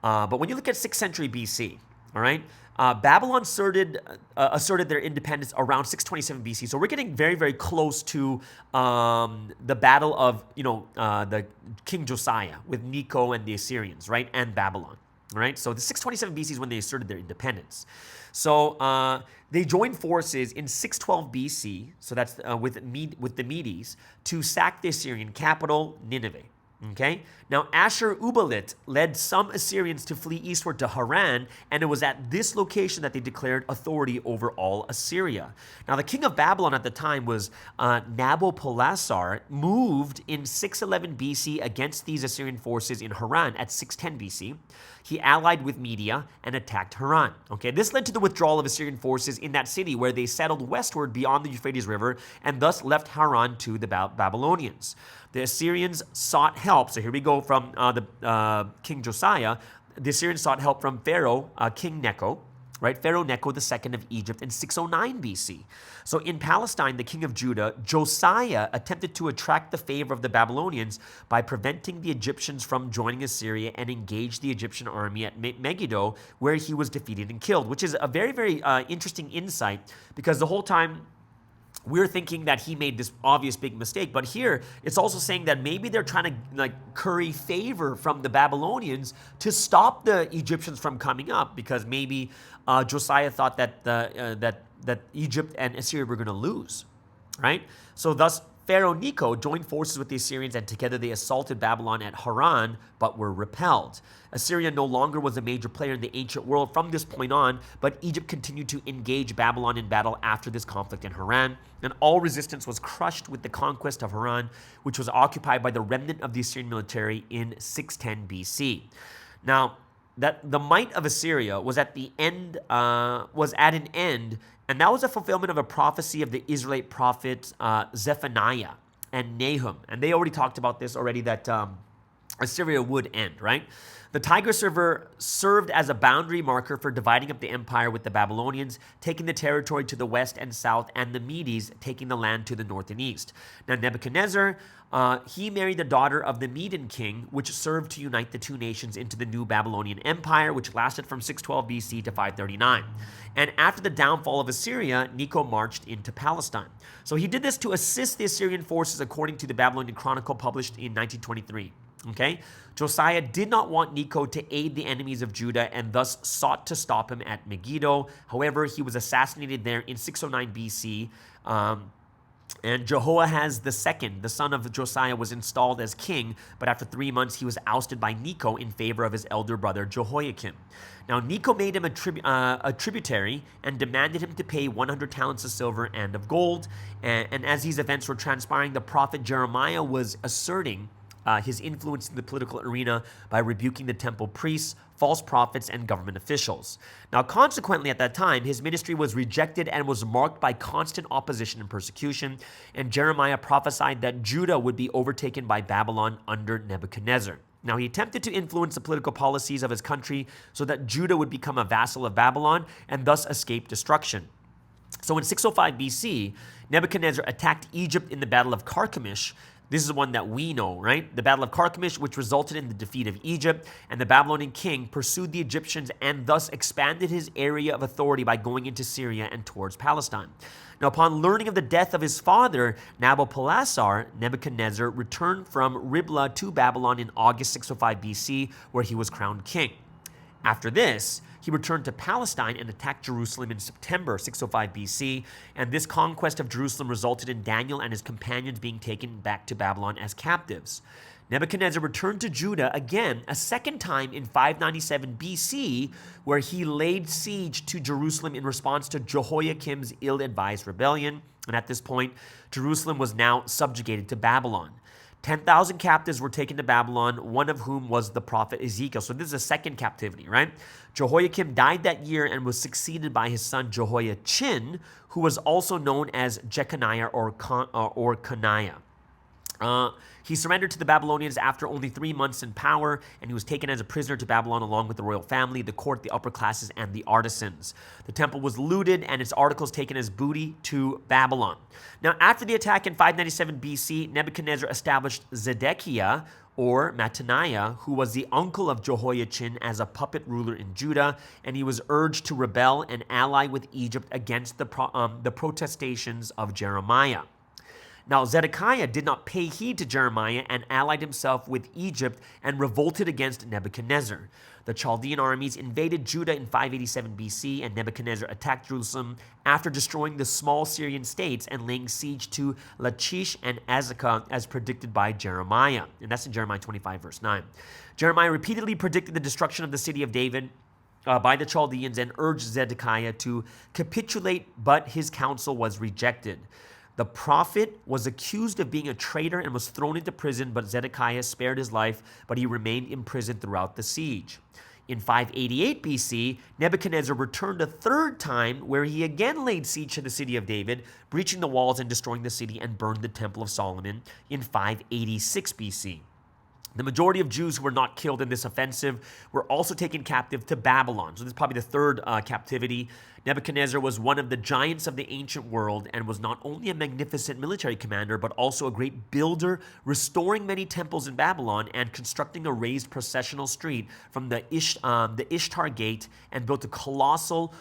But when you look at 6th century BC, all right, Babylon asserted their independence around 627 BC. So we're getting very, very close to the battle of, the King Josiah with Necho and the Assyrians, right, and Babylon. All right, so the 627 BC is when they asserted their independence. So they joined forces in 612 BC, so that's with the Medes, to sack the Assyrian capital, Nineveh. Okay? Now, Ashur-uballit led some Assyrians to flee eastward to Haran, and it was at this location that they declared authority over all Assyria. Now, the king of Babylon at the time was Nabopolassar, moved in 611 BC against these Assyrian forces in Haran at 610 BC. He allied with Media and attacked Haran. Okay, this led to the withdrawal of Assyrian forces in that city, where they settled westward beyond the Euphrates River and thus left Haran to the Babylonians. The Assyrians sought help. So here we go from King Josiah. The Assyrians sought help from Pharaoh, King Necho, right? Pharaoh Necho II of Egypt in 609 BC. So in Palestine, the king of Judah, Josiah, attempted to attract the favor of the Babylonians by preventing the Egyptians from joining Assyria and engaged the Egyptian army at Megiddo, where he was defeated and killed, which is a very, very interesting insight, because the whole time we're thinking that he made this obvious big mistake, but here it's also saying that maybe they're trying to curry favor from the Babylonians to stop the Egyptians from coming up, because maybe Josiah thought that that Egypt and Assyria were going to lose, right? So thus Pharaoh Necho joined forces with the Assyrians, and together they assaulted Babylon at Haran, but were repelled. Assyria no longer was a major player in the ancient world from this point on, but Egypt continued to engage Babylon in battle after this conflict in Haran, and all resistance was crushed with the conquest of Haran, which was occupied by the remnant of the Assyrian military in 610 BC. Now, that the might of Assyria was at an end, and that was a fulfillment of a prophecy of the Israelite prophets Zephaniah and Nahum. And they already talked about this already, that Assyria would end, right? The Tigris River served as a boundary marker for dividing up the empire, with the Babylonians taking the territory to the west and south, and the Medes taking the land to the north and east. Now, Nebuchadnezzar, he married the daughter of the Median king, which served to unite the two nations into the new Babylonian Empire, which lasted from 612 BC to 539. And after the downfall of Assyria, Necho marched into Palestine. So he did this to assist the Assyrian forces, according to the Babylonian Chronicle published in 1923. Okay, Josiah did not want Necho to aid the enemies of Judah, and thus sought to stop him at Megiddo. However, he was assassinated there in 609 BC. And Jehoahaz II, the son of Josiah, was installed as king, but after 3 months he was ousted by Necho in favor of his elder brother Jehoiakim. Now, Necho made him a tributary and demanded him to pay 100 talents of silver and of gold. And as these events were transpiring, the prophet Jeremiah was asserting his influence in the political arena by rebuking the temple priests, false prophets, and government officials. Now, consequently, at that time, his ministry was rejected and was marked by constant opposition and persecution, and Jeremiah prophesied that Judah would be overtaken by Babylon under Nebuchadnezzar. Now, he attempted to influence the political policies of his country so that Judah would become a vassal of Babylon and thus escape destruction. So in 605 BC, Nebuchadnezzar attacked Egypt in the Battle of Carchemish. This is the one that we know, right? The Battle of Carchemish, which resulted in the defeat of Egypt, and the Babylonian king pursued the Egyptians and thus expanded his area of authority by going into Syria and towards Palestine. Now, upon learning of the death of his father, Nabopolassar, Nebuchadnezzar returned from Riblah to Babylon in August 605 BC, where he was crowned king. After this, he returned to Palestine and attacked Jerusalem in September 605 BC, and this conquest of Jerusalem resulted in Daniel and his companions being taken back to Babylon as captives. Nebuchadnezzar returned to Judah again a second time in 597 BC, where he laid siege to Jerusalem in response to Jehoiakim's ill-advised rebellion, and at this point, Jerusalem was now subjugated to Babylon. 10,000 captives were taken to Babylon, one of whom was the prophet Ezekiel. So this is a second captivity, right? Jehoiakim died that year and was succeeded by his son Jehoiachin, who was also known as Jeconiah or Coniah. He surrendered to the Babylonians after only 3 months in power, and he was taken as a prisoner to Babylon along with the royal family, the court, the upper classes, and the artisans. The temple was looted and its articles taken as booty to Babylon. Now, after the attack in 597 BC, Nebuchadnezzar established Zedekiah, or Mattaniah, who was the uncle of Jehoiachin, as a puppet ruler in Judah, and he was urged to rebel and ally with Egypt against the protestations of Jeremiah. Now, Zedekiah did not pay heed to Jeremiah and allied himself with Egypt and revolted against Nebuchadnezzar. The Chaldean armies invaded Judah in 587 BC, and Nebuchadnezzar attacked Jerusalem after destroying the small Syrian states and laying siege to Lachish and Azekah, as predicted by Jeremiah. And that's in Jeremiah 25, verse 9. Jeremiah repeatedly predicted the destruction of the city of David by the Chaldeans and urged Zedekiah to capitulate, but his counsel was rejected. The prophet was accused of being a traitor and was thrown into prison, but Zedekiah spared his life, but he remained imprisoned throughout the siege. In 588 BC, Nebuchadnezzar returned a third time, where he again laid siege to the city of David, breaching the walls and destroying the city, and burned the Temple of Solomon in 586 BC. The majority of Jews who were not killed in this offensive were also taken captive to Babylon. So this is probably the third captivity. Nebuchadnezzar was one of the giants of the ancient world and was not only a magnificent military commander, but also a great builder, restoring many temples in Babylon and constructing a raised processional street from the Ishtar Gate, and built a colossal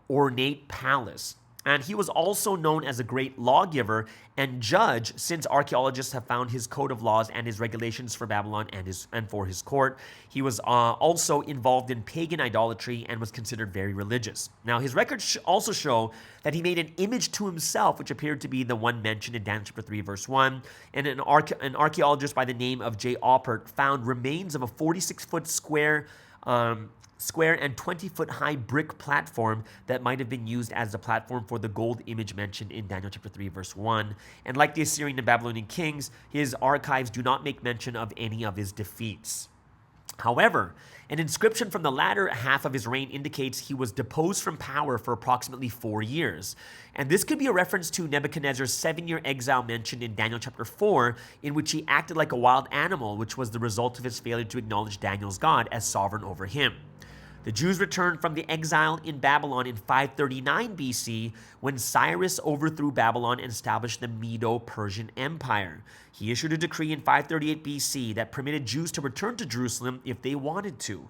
ornate palace. And he was also known as a great lawgiver and judge, since archaeologists have found his code of laws and his regulations for Babylon and for his court. He was also involved in pagan idolatry and was considered very religious. Now, his records also show that he made an image to himself, which appeared to be the one mentioned in Daniel chapter 3, verse 1. And an archaeologist by the name of J. Oppert found remains of a 46-foot square and 20-foot high brick platform that might have been used as the platform for the gold image mentioned in Daniel chapter 3, verse 1. And like the Assyrian and Babylonian kings, his archives do not make mention of any of his defeats. However, an inscription from the latter half of his reign indicates he was deposed from power for approximately 4 years. And this could be a reference to Nebuchadnezzar's 7-year exile mentioned in Daniel chapter 4, in which he acted like a wild animal, which was the result of his failure to acknowledge Daniel's God as sovereign over him. The Jews returned from the exile in Babylon in 539 BC when Cyrus overthrew Babylon and established the Medo-Persian Empire. He issued a decree in 538 BC that permitted Jews to return to Jerusalem if they wanted to.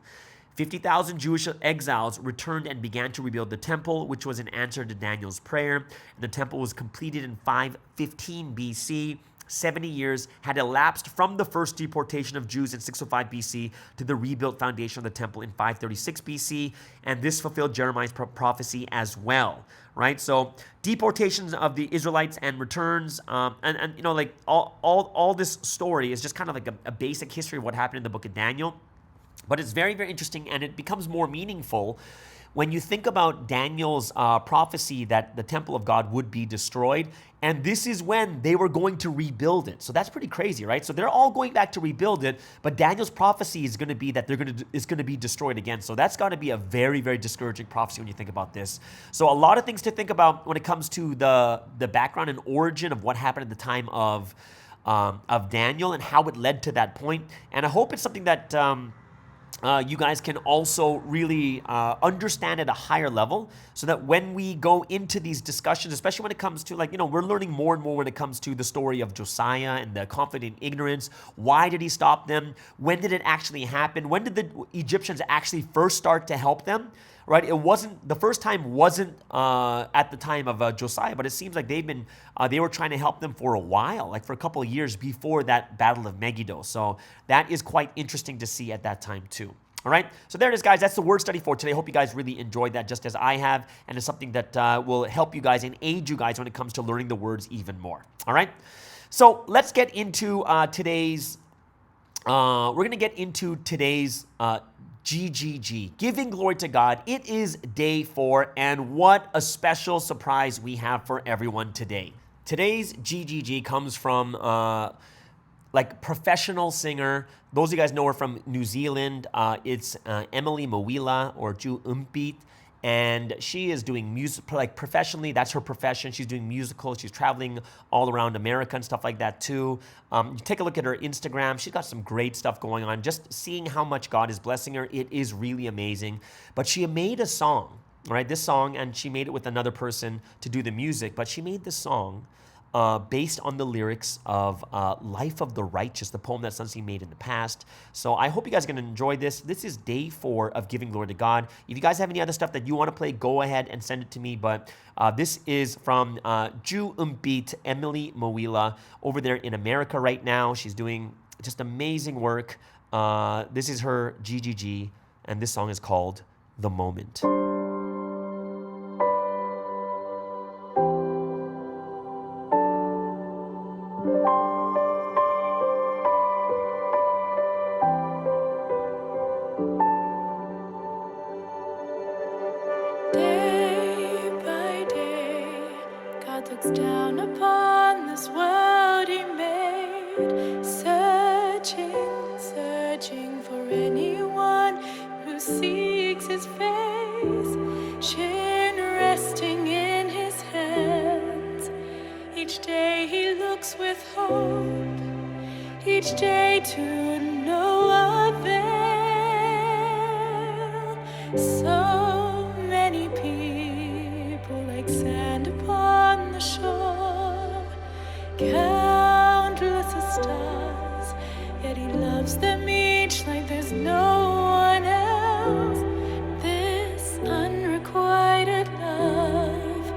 50,000 Jewish exiles returned and began to rebuild the temple, which was an answer to Daniel's prayer. The temple was completed in 515 BC. 70 years had elapsed from the first deportation of Jews in 605 BC to the rebuilt foundation of the temple in 536 BC, and this fulfilled Jeremiah's prophecy as well, right? So deportations of the Israelites and returns, and you know, like all this story is just kind of like a basic history of what happened in the book of Daniel, but it's very, very interesting, and it becomes more meaningful when you think about Daniel's prophecy that the temple of God would be destroyed, and this is when they were going to rebuild it. So that's pretty crazy, right? So they're all going back to rebuild it, but Daniel's prophecy is going to be that it's going to be destroyed again. So that's got to be a very, very discouraging prophecy when you think about this. So a lot of things to think about when it comes to the background and origin of what happened at the time of Daniel and how it led to that point. And I hope it's something that you guys can also really understand at a higher level, so that when we go into these discussions, especially when it comes to, like, you know, we're learning more and more when it comes to the story of Josiah and the confident ignorance. Why did he stop them? When did it actually happen? When did the Egyptians actually first start to help them? Right? It wasn't, the first time wasn't at the time of Josiah, but it seems like they were trying to help them for a while, like for a couple of years before that Battle of Megiddo. So that is quite interesting to see at that time too. All right, so there it is, guys. That's the word study for today. I hope you guys really enjoyed that, just as I have, and it's something that will help you guys and aid you guys when it comes to learning the words even more. All right, so let's get into today's, we're going to get into today's GGG, giving glory to God. It is day 4, and what a special surprise we have for everyone today. Today's GGG comes from like professional singer. Those of you guys know her from New Zealand. It's Emily Mawila, or Ju Umpit, and she is doing music, like professionally. That's her profession. She's doing musicals. She's traveling all around America and stuff like that too. You take a look at her Instagram. She's got some great stuff going on. Just seeing how much God is blessing her, it is really amazing. But she made a song, right? This song, and she made it with another person to do the music, but she made this song based on the lyrics of Life of the Righteous, the poem that Sunsi made in the past. So I hope you guys are going to enjoy this. This is day 4 of giving glory to God. If you guys have any other stuff that you want to play, go ahead and send it to me. But this is from Ju Umpit, Emily Mawila, over there in America right now. She's doing just amazing work. This is her GGG, and this song is called The Moment. Day by day, God looks down upon this world He made, searching for anyone who seeks His face, chin resting in His hands. Each day He looks with hope, each day to no avail. So many people like sand upon the shore, countless as stars, yet He loves them each like there's no one else. This unrequited love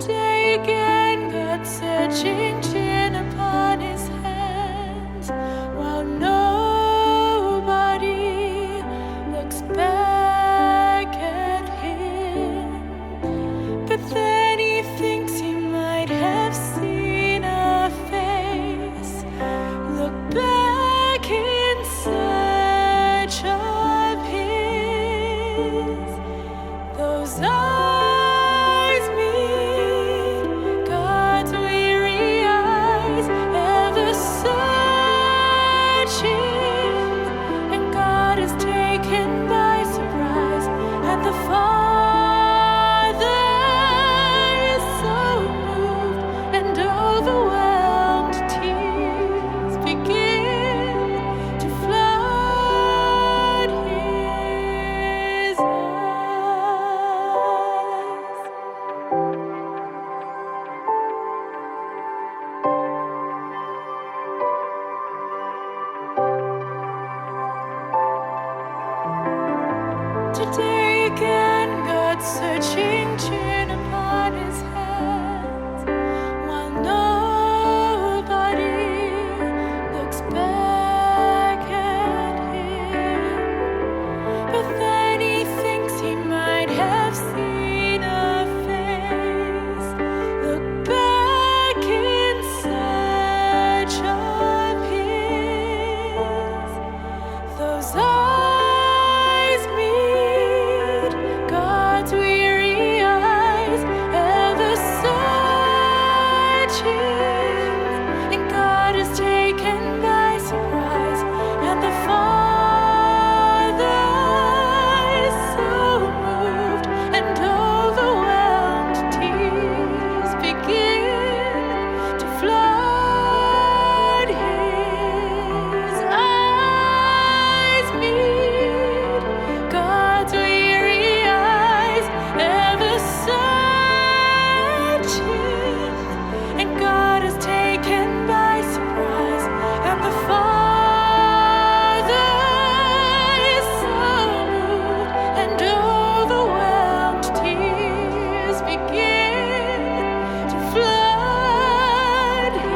Today again, God searching chin upon his hands, while nobody looks back at him. But then he thinks he might have seen a face. Look back in search of his. Those eyes meet God's weary eyes, ever searching, and God is taken by surprise. And the Father is so moved and overwhelmed, tears begin to flood his eyes. Today again, God searching chin upon his hands, while nobody looks back at him. But then he thinks he might have seen a face. Look back in search of his. Those eyes meet God's weary eyes, ever searching, and God is taken by surprise. And the Father is so moved and overwhelmed, tears begin to flood his eyes. Meet God's weary eyes, ever searching, and God is taken by surprise. And the Father is so moved and overwhelmed, tears begin to flood his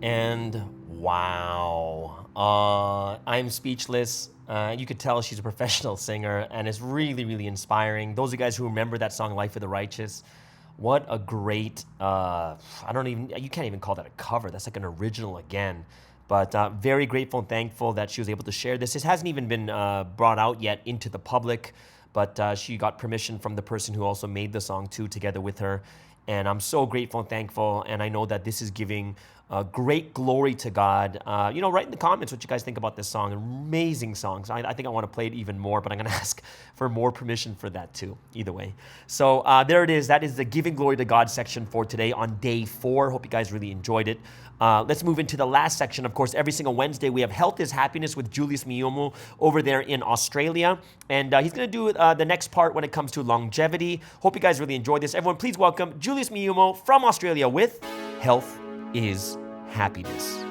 And wow, I'm speechless. You could tell she's a professional singer, and it's really, really inspiring. Those of you guys who remember that song, Life of the Righteous, what a great, you can't even call that a cover. That's like an original again. But very grateful and thankful that she was able to share this. This hasn't even been brought out yet into the public, but she got permission from the person who also made the song too, together with her. And I'm so grateful and thankful, and I know that this is giving great glory to God. Write in the comments what you guys think about this song. Amazing songs. I think I want to play it even more, but I'm going to ask for more permission for that too, either way. So there it is. That is the Giving Glory to God section for today on day 4. Hope you guys really enjoyed it. Let's move into the last section. Of course, every single Wednesday, we have Health is Happiness with Julius Miyomo over there in Australia. And he's going to do the next part when it comes to longevity. Hope you guys really enjoyed this. Everyone, please welcome Julius Miyomo from Australia with Health is Happiness.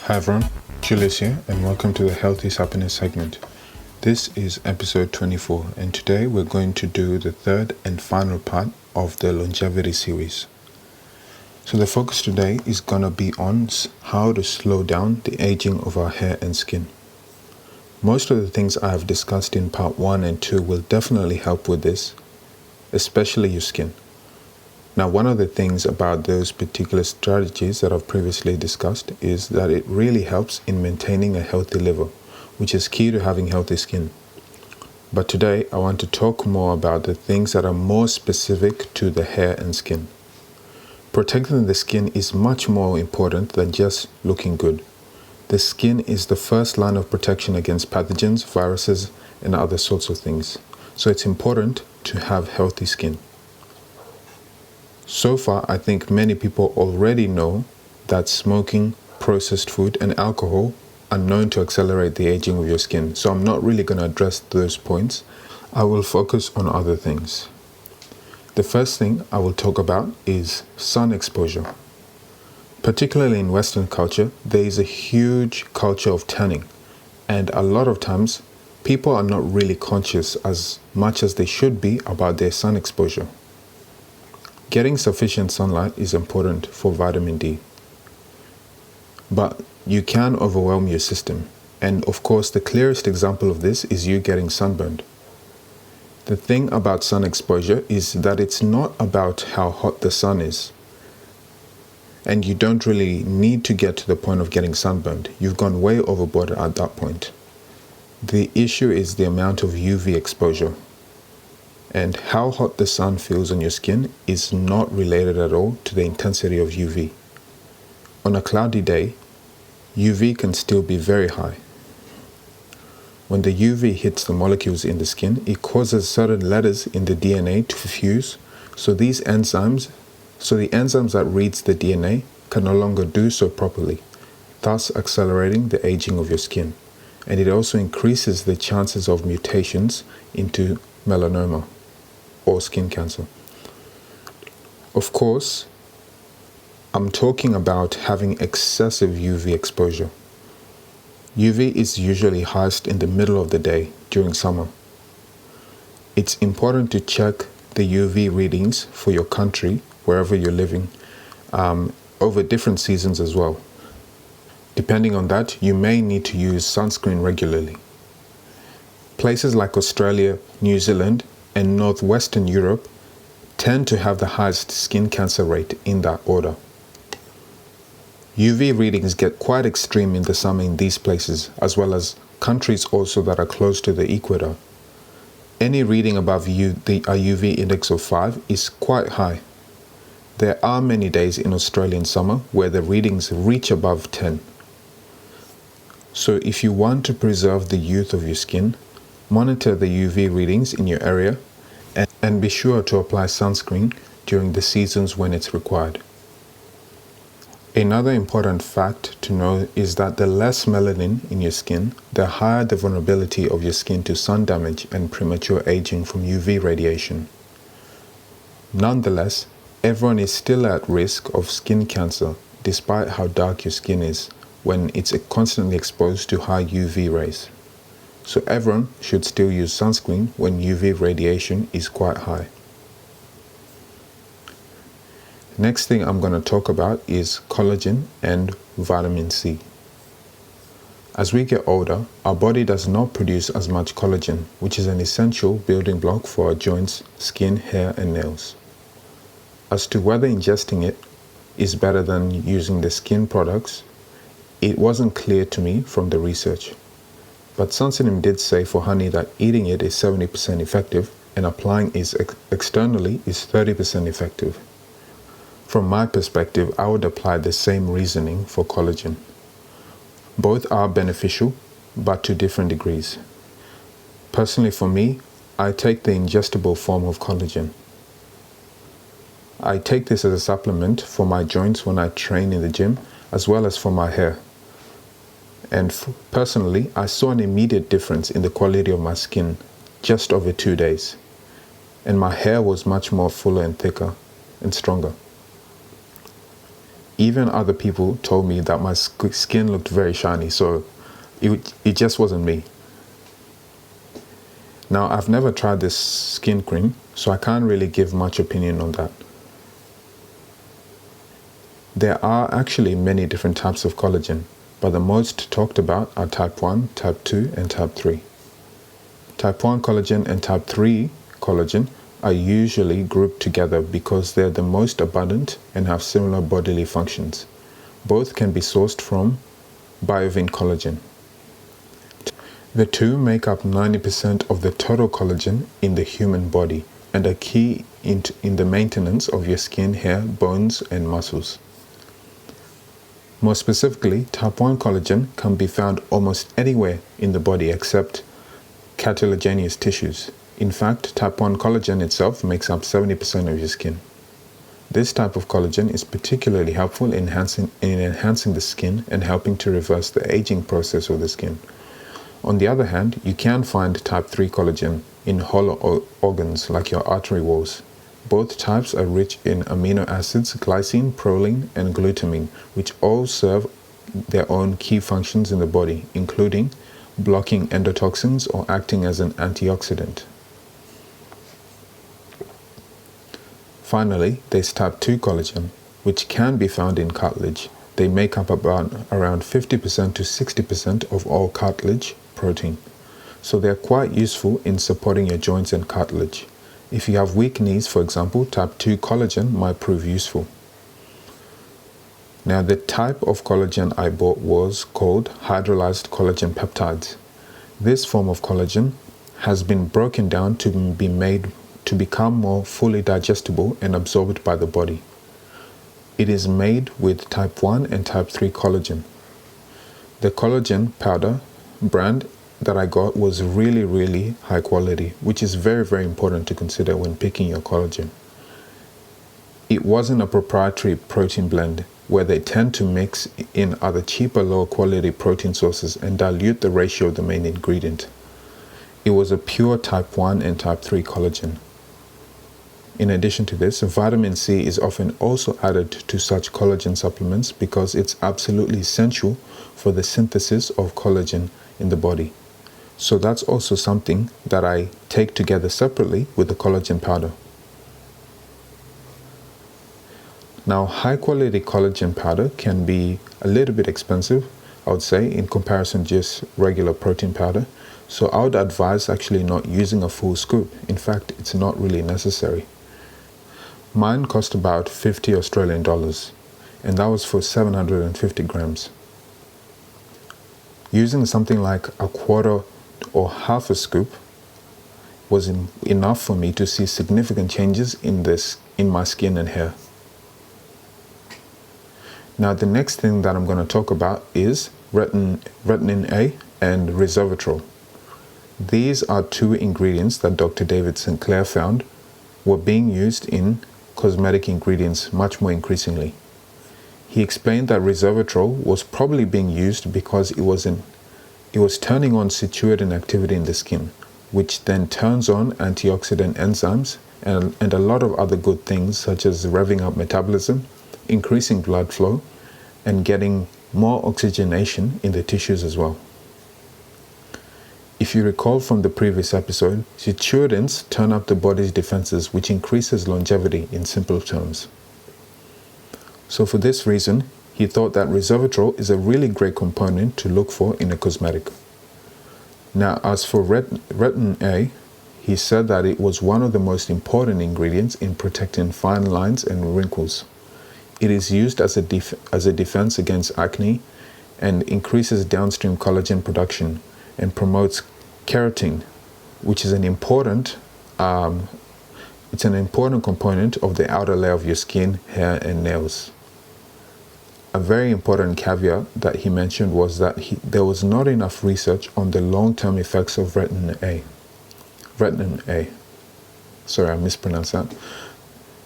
Hi everyone, Julius here, and welcome to the Health is Happiness segment. This is episode 24, and today we're going to do the third and final part of the longevity series. So the focus today is going to be on how to slow down the aging of our hair and skin. Most of the things I have discussed in part 1 and 2 will definitely help with this, especially your skin. Now, one of the things about those particular strategies that I've previously discussed is that it really helps in maintaining a healthy liver, which is key to having healthy skin. But today, I want to talk more about the things that are more specific to the hair and skin. Protecting the skin is much more important than just looking good. The skin is the first line of protection against pathogens, viruses, and other sorts of things. so it's important to have healthy skin. So far, I think many people already know that smoking, processed food, and alcohol are known to accelerate the aging of your skin, so I'm not really going to address those points. I will focus on other things. The first thing I will talk about is sun exposure. Particularly in Western culture, there is a huge culture of tanning, and a lot of times people are not really conscious as much as they should be about their sun exposure. Getting sufficient sunlight is important for vitamin D, but you can overwhelm your system, and of course the clearest example of this is you getting sunburned. The thing about sun exposure is that it's not about how hot the sun is, and you don't really need to get to the point of getting sunburned. You've gone way overboard at that point. The issue is the amount of UV exposure, and how hot the sun feels on your skin is not related at all to the intensity of UV. On a cloudy day, UV can still be very high. When the UV hits the molecules in the skin, it causes certain letters in the DNA to fuse, so the enzymes that reads the DNA can no longer do so properly, thus accelerating the aging of your skin. And it also increases the chances of mutations into melanoma or skin cancer. Of course, I'm talking about having excessive UV exposure. UV is usually highest in the middle of the day during summer. It's important to check the UV readings for your country, wherever you're living, over different seasons as well. Depending on that, you may need to use sunscreen regularly. Places like Australia, New Zealand, and Northwestern Europe tend to have the highest skin cancer rate in that order. UV readings get quite extreme in the summer in these places, as well as countries also that are close to the equator. Any reading above a UV index of 5 is quite high. There are many days in Australian summer where the readings reach above 10. So if you want to preserve the youth of your skin, monitor the UV readings in your area and be sure to apply sunscreen during the seasons when it's required. Another important fact to know is that the less melanin in your skin, the higher the vulnerability of your skin to sun damage and premature aging from UV radiation. Nonetheless, everyone is still at risk of skin cancer despite how dark your skin is when it's constantly exposed to high UV rays. So everyone should still use sunscreen when UV radiation is quite high. Next thing I'm going to talk about is collagen and vitamin C. As we get older, our body does not produce as much collagen, which is an essential building block for our joints, skin, hair, and nails. As to whether ingesting it is better than using the skin products, it wasn't clear to me from the research. But Sunsinim did say for honey that eating it is 70% effective and applying it externally is 30% effective. From my perspective, I would apply the same reasoning for collagen. Both are beneficial, but to different degrees. Personally for me, I take the ingestible form of collagen. I take this as a supplement for my joints when I train in the gym, as well as for my hair. And personally, I saw an immediate difference in the quality of my skin just over 2 days. And my hair was much more fuller and thicker and stronger. Even other people told me that my skin looked very shiny, so it just wasn't me. Now, I've never tried this skin cream, so I can't really give much opinion on that. There are actually many different types of collagen, but the most talked about are type 1, type 2, and type 3. Type 1 collagen and type 3 collagen are usually grouped together because they're the most abundant and have similar bodily functions. Both can be sourced from bovine collagen. The two make up 90% of the total collagen in the human body and are key in the maintenance of your skin, hair, bones, and muscles. More specifically, type 1 collagen can be found almost anywhere in the body except cartilaginous tissues, In fact, type 1 collagen itself makes up 70% of your skin. This type of collagen is particularly helpful in enhancing the skin and helping to reverse the aging process of the skin. On the other hand, you can find type 3 collagen in hollow organs like your artery walls. Both types are rich in amino acids, glycine, proline, and glutamine, which all serve their own key functions in the body, including blocking endotoxins or acting as an antioxidant. Finally, there's type 2 collagen, which can be found in cartilage. They make up around 50% to 60% of all cartilage protein. So they're quite useful in supporting your joints and cartilage. If you have weak knees, for example, type 2 collagen might prove useful. Now, the type of collagen I bought was called hydrolyzed collagen peptides. This form of collagen has been broken down to be made to become more fully digestible and absorbed by the body. It is made with type 1 and type 3 collagen. The collagen powder brand that I got was really high quality, which is very important to consider when picking your collagen. It wasn't a proprietary protein blend where they tend to mix in other cheaper, lower quality protein sources and dilute the ratio of the main ingredient. It was a pure type 1 and type 3 collagen. In addition to this, vitamin C is often also added to such collagen supplements because it's absolutely essential for the synthesis of collagen in the body. So that's also something that I take together separately with the collagen powder. Now, high quality collagen powder can be a little bit expensive, I would say, in comparison to just regular protein powder. So I would advise actually not using a full scoop. In fact, it's not really necessary. Mine cost about 50 Australian dollars, and that was for 750 grams. Using something like a quarter or half a scoop was enough for me to see significant changes in my skin and hair. Now, the next thing that I'm going to talk about is retin A and resveratrol. These are two ingredients that Dr. David Sinclair found were being used in cosmetic ingredients much more increasingly. He explained that resveratrol was probably being used because it was turning on situatin activity in the skin, which then turns on antioxidant enzymes and a lot of other good things such as revving up metabolism, increasing blood flow, and getting more oxygenation in the tissues as well. If you recall from the previous episode, situatins turn up the body's defenses, which increases longevity in simple terms. So for this reason, he thought that resveratrol is a really great component to look for in a cosmetic. Now, as for retin A, he said that it was one of the most important ingredients in protecting fine lines and wrinkles. It is used as a defense against acne and increases downstream collagen production and promotes keratin, which is an important component of the outer layer of your skin, hair, and nails. A very important caveat that he mentioned was that there was not enough research on the long-term effects of retin A. Sorry, I mispronounced that.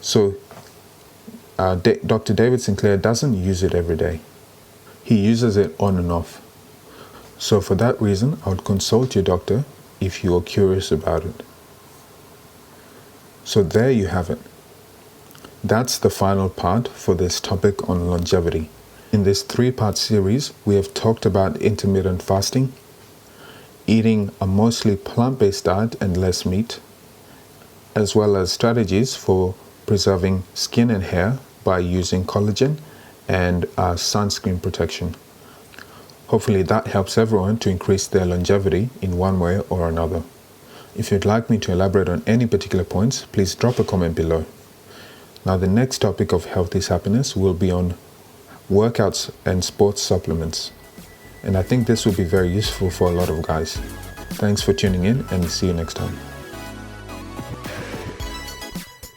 So, Dr. David Sinclair doesn't use it every day. He uses it on and off. So for that reason, I would consult your doctor if you are curious about it. So there you have it. That's the final part for this topic on longevity. In this 3-part series, we have talked about intermittent fasting, eating a mostly plant-based diet and less meat, as well as strategies for preserving skin and hair by using collagen and sunscreen protection. Hopefully that helps everyone to increase their longevity in one way or another. If you'd like me to elaborate on any particular points, please drop a comment below. Now, the next topic of Health is Happiness will be on workouts and sports supplements. And I think this will be very useful for a lot of guys. Thanks for tuning in, and see you next time.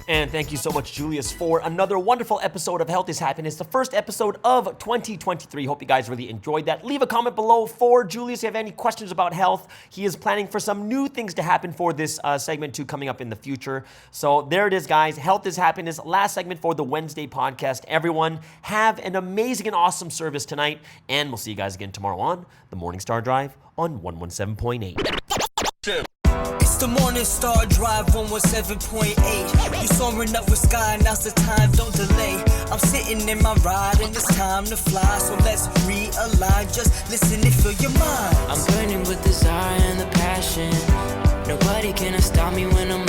And thank you so much, Julius, for another wonderful episode of Health is Happiness, the first episode of 2023. Hope you guys really enjoyed that. Leave a comment below for Julius if you have any questions about health. He is planning for some new things to happen for this segment too coming up in the future. So there it is, guys. Health is Happiness, last segment for the Wednesday podcast. Everyone, have an amazing and awesome service tonight, and we'll see you guys again tomorrow on the Morning Star Drive on 117.8. It's the Morning Star Drive 117.8. You soaring up with sky, now's the time, don't delay. I'm sitting in my ride and it's time to fly. So let's realign, just listen and fill your mind. I'm burning with desire and the passion. Nobody can stop me when I'm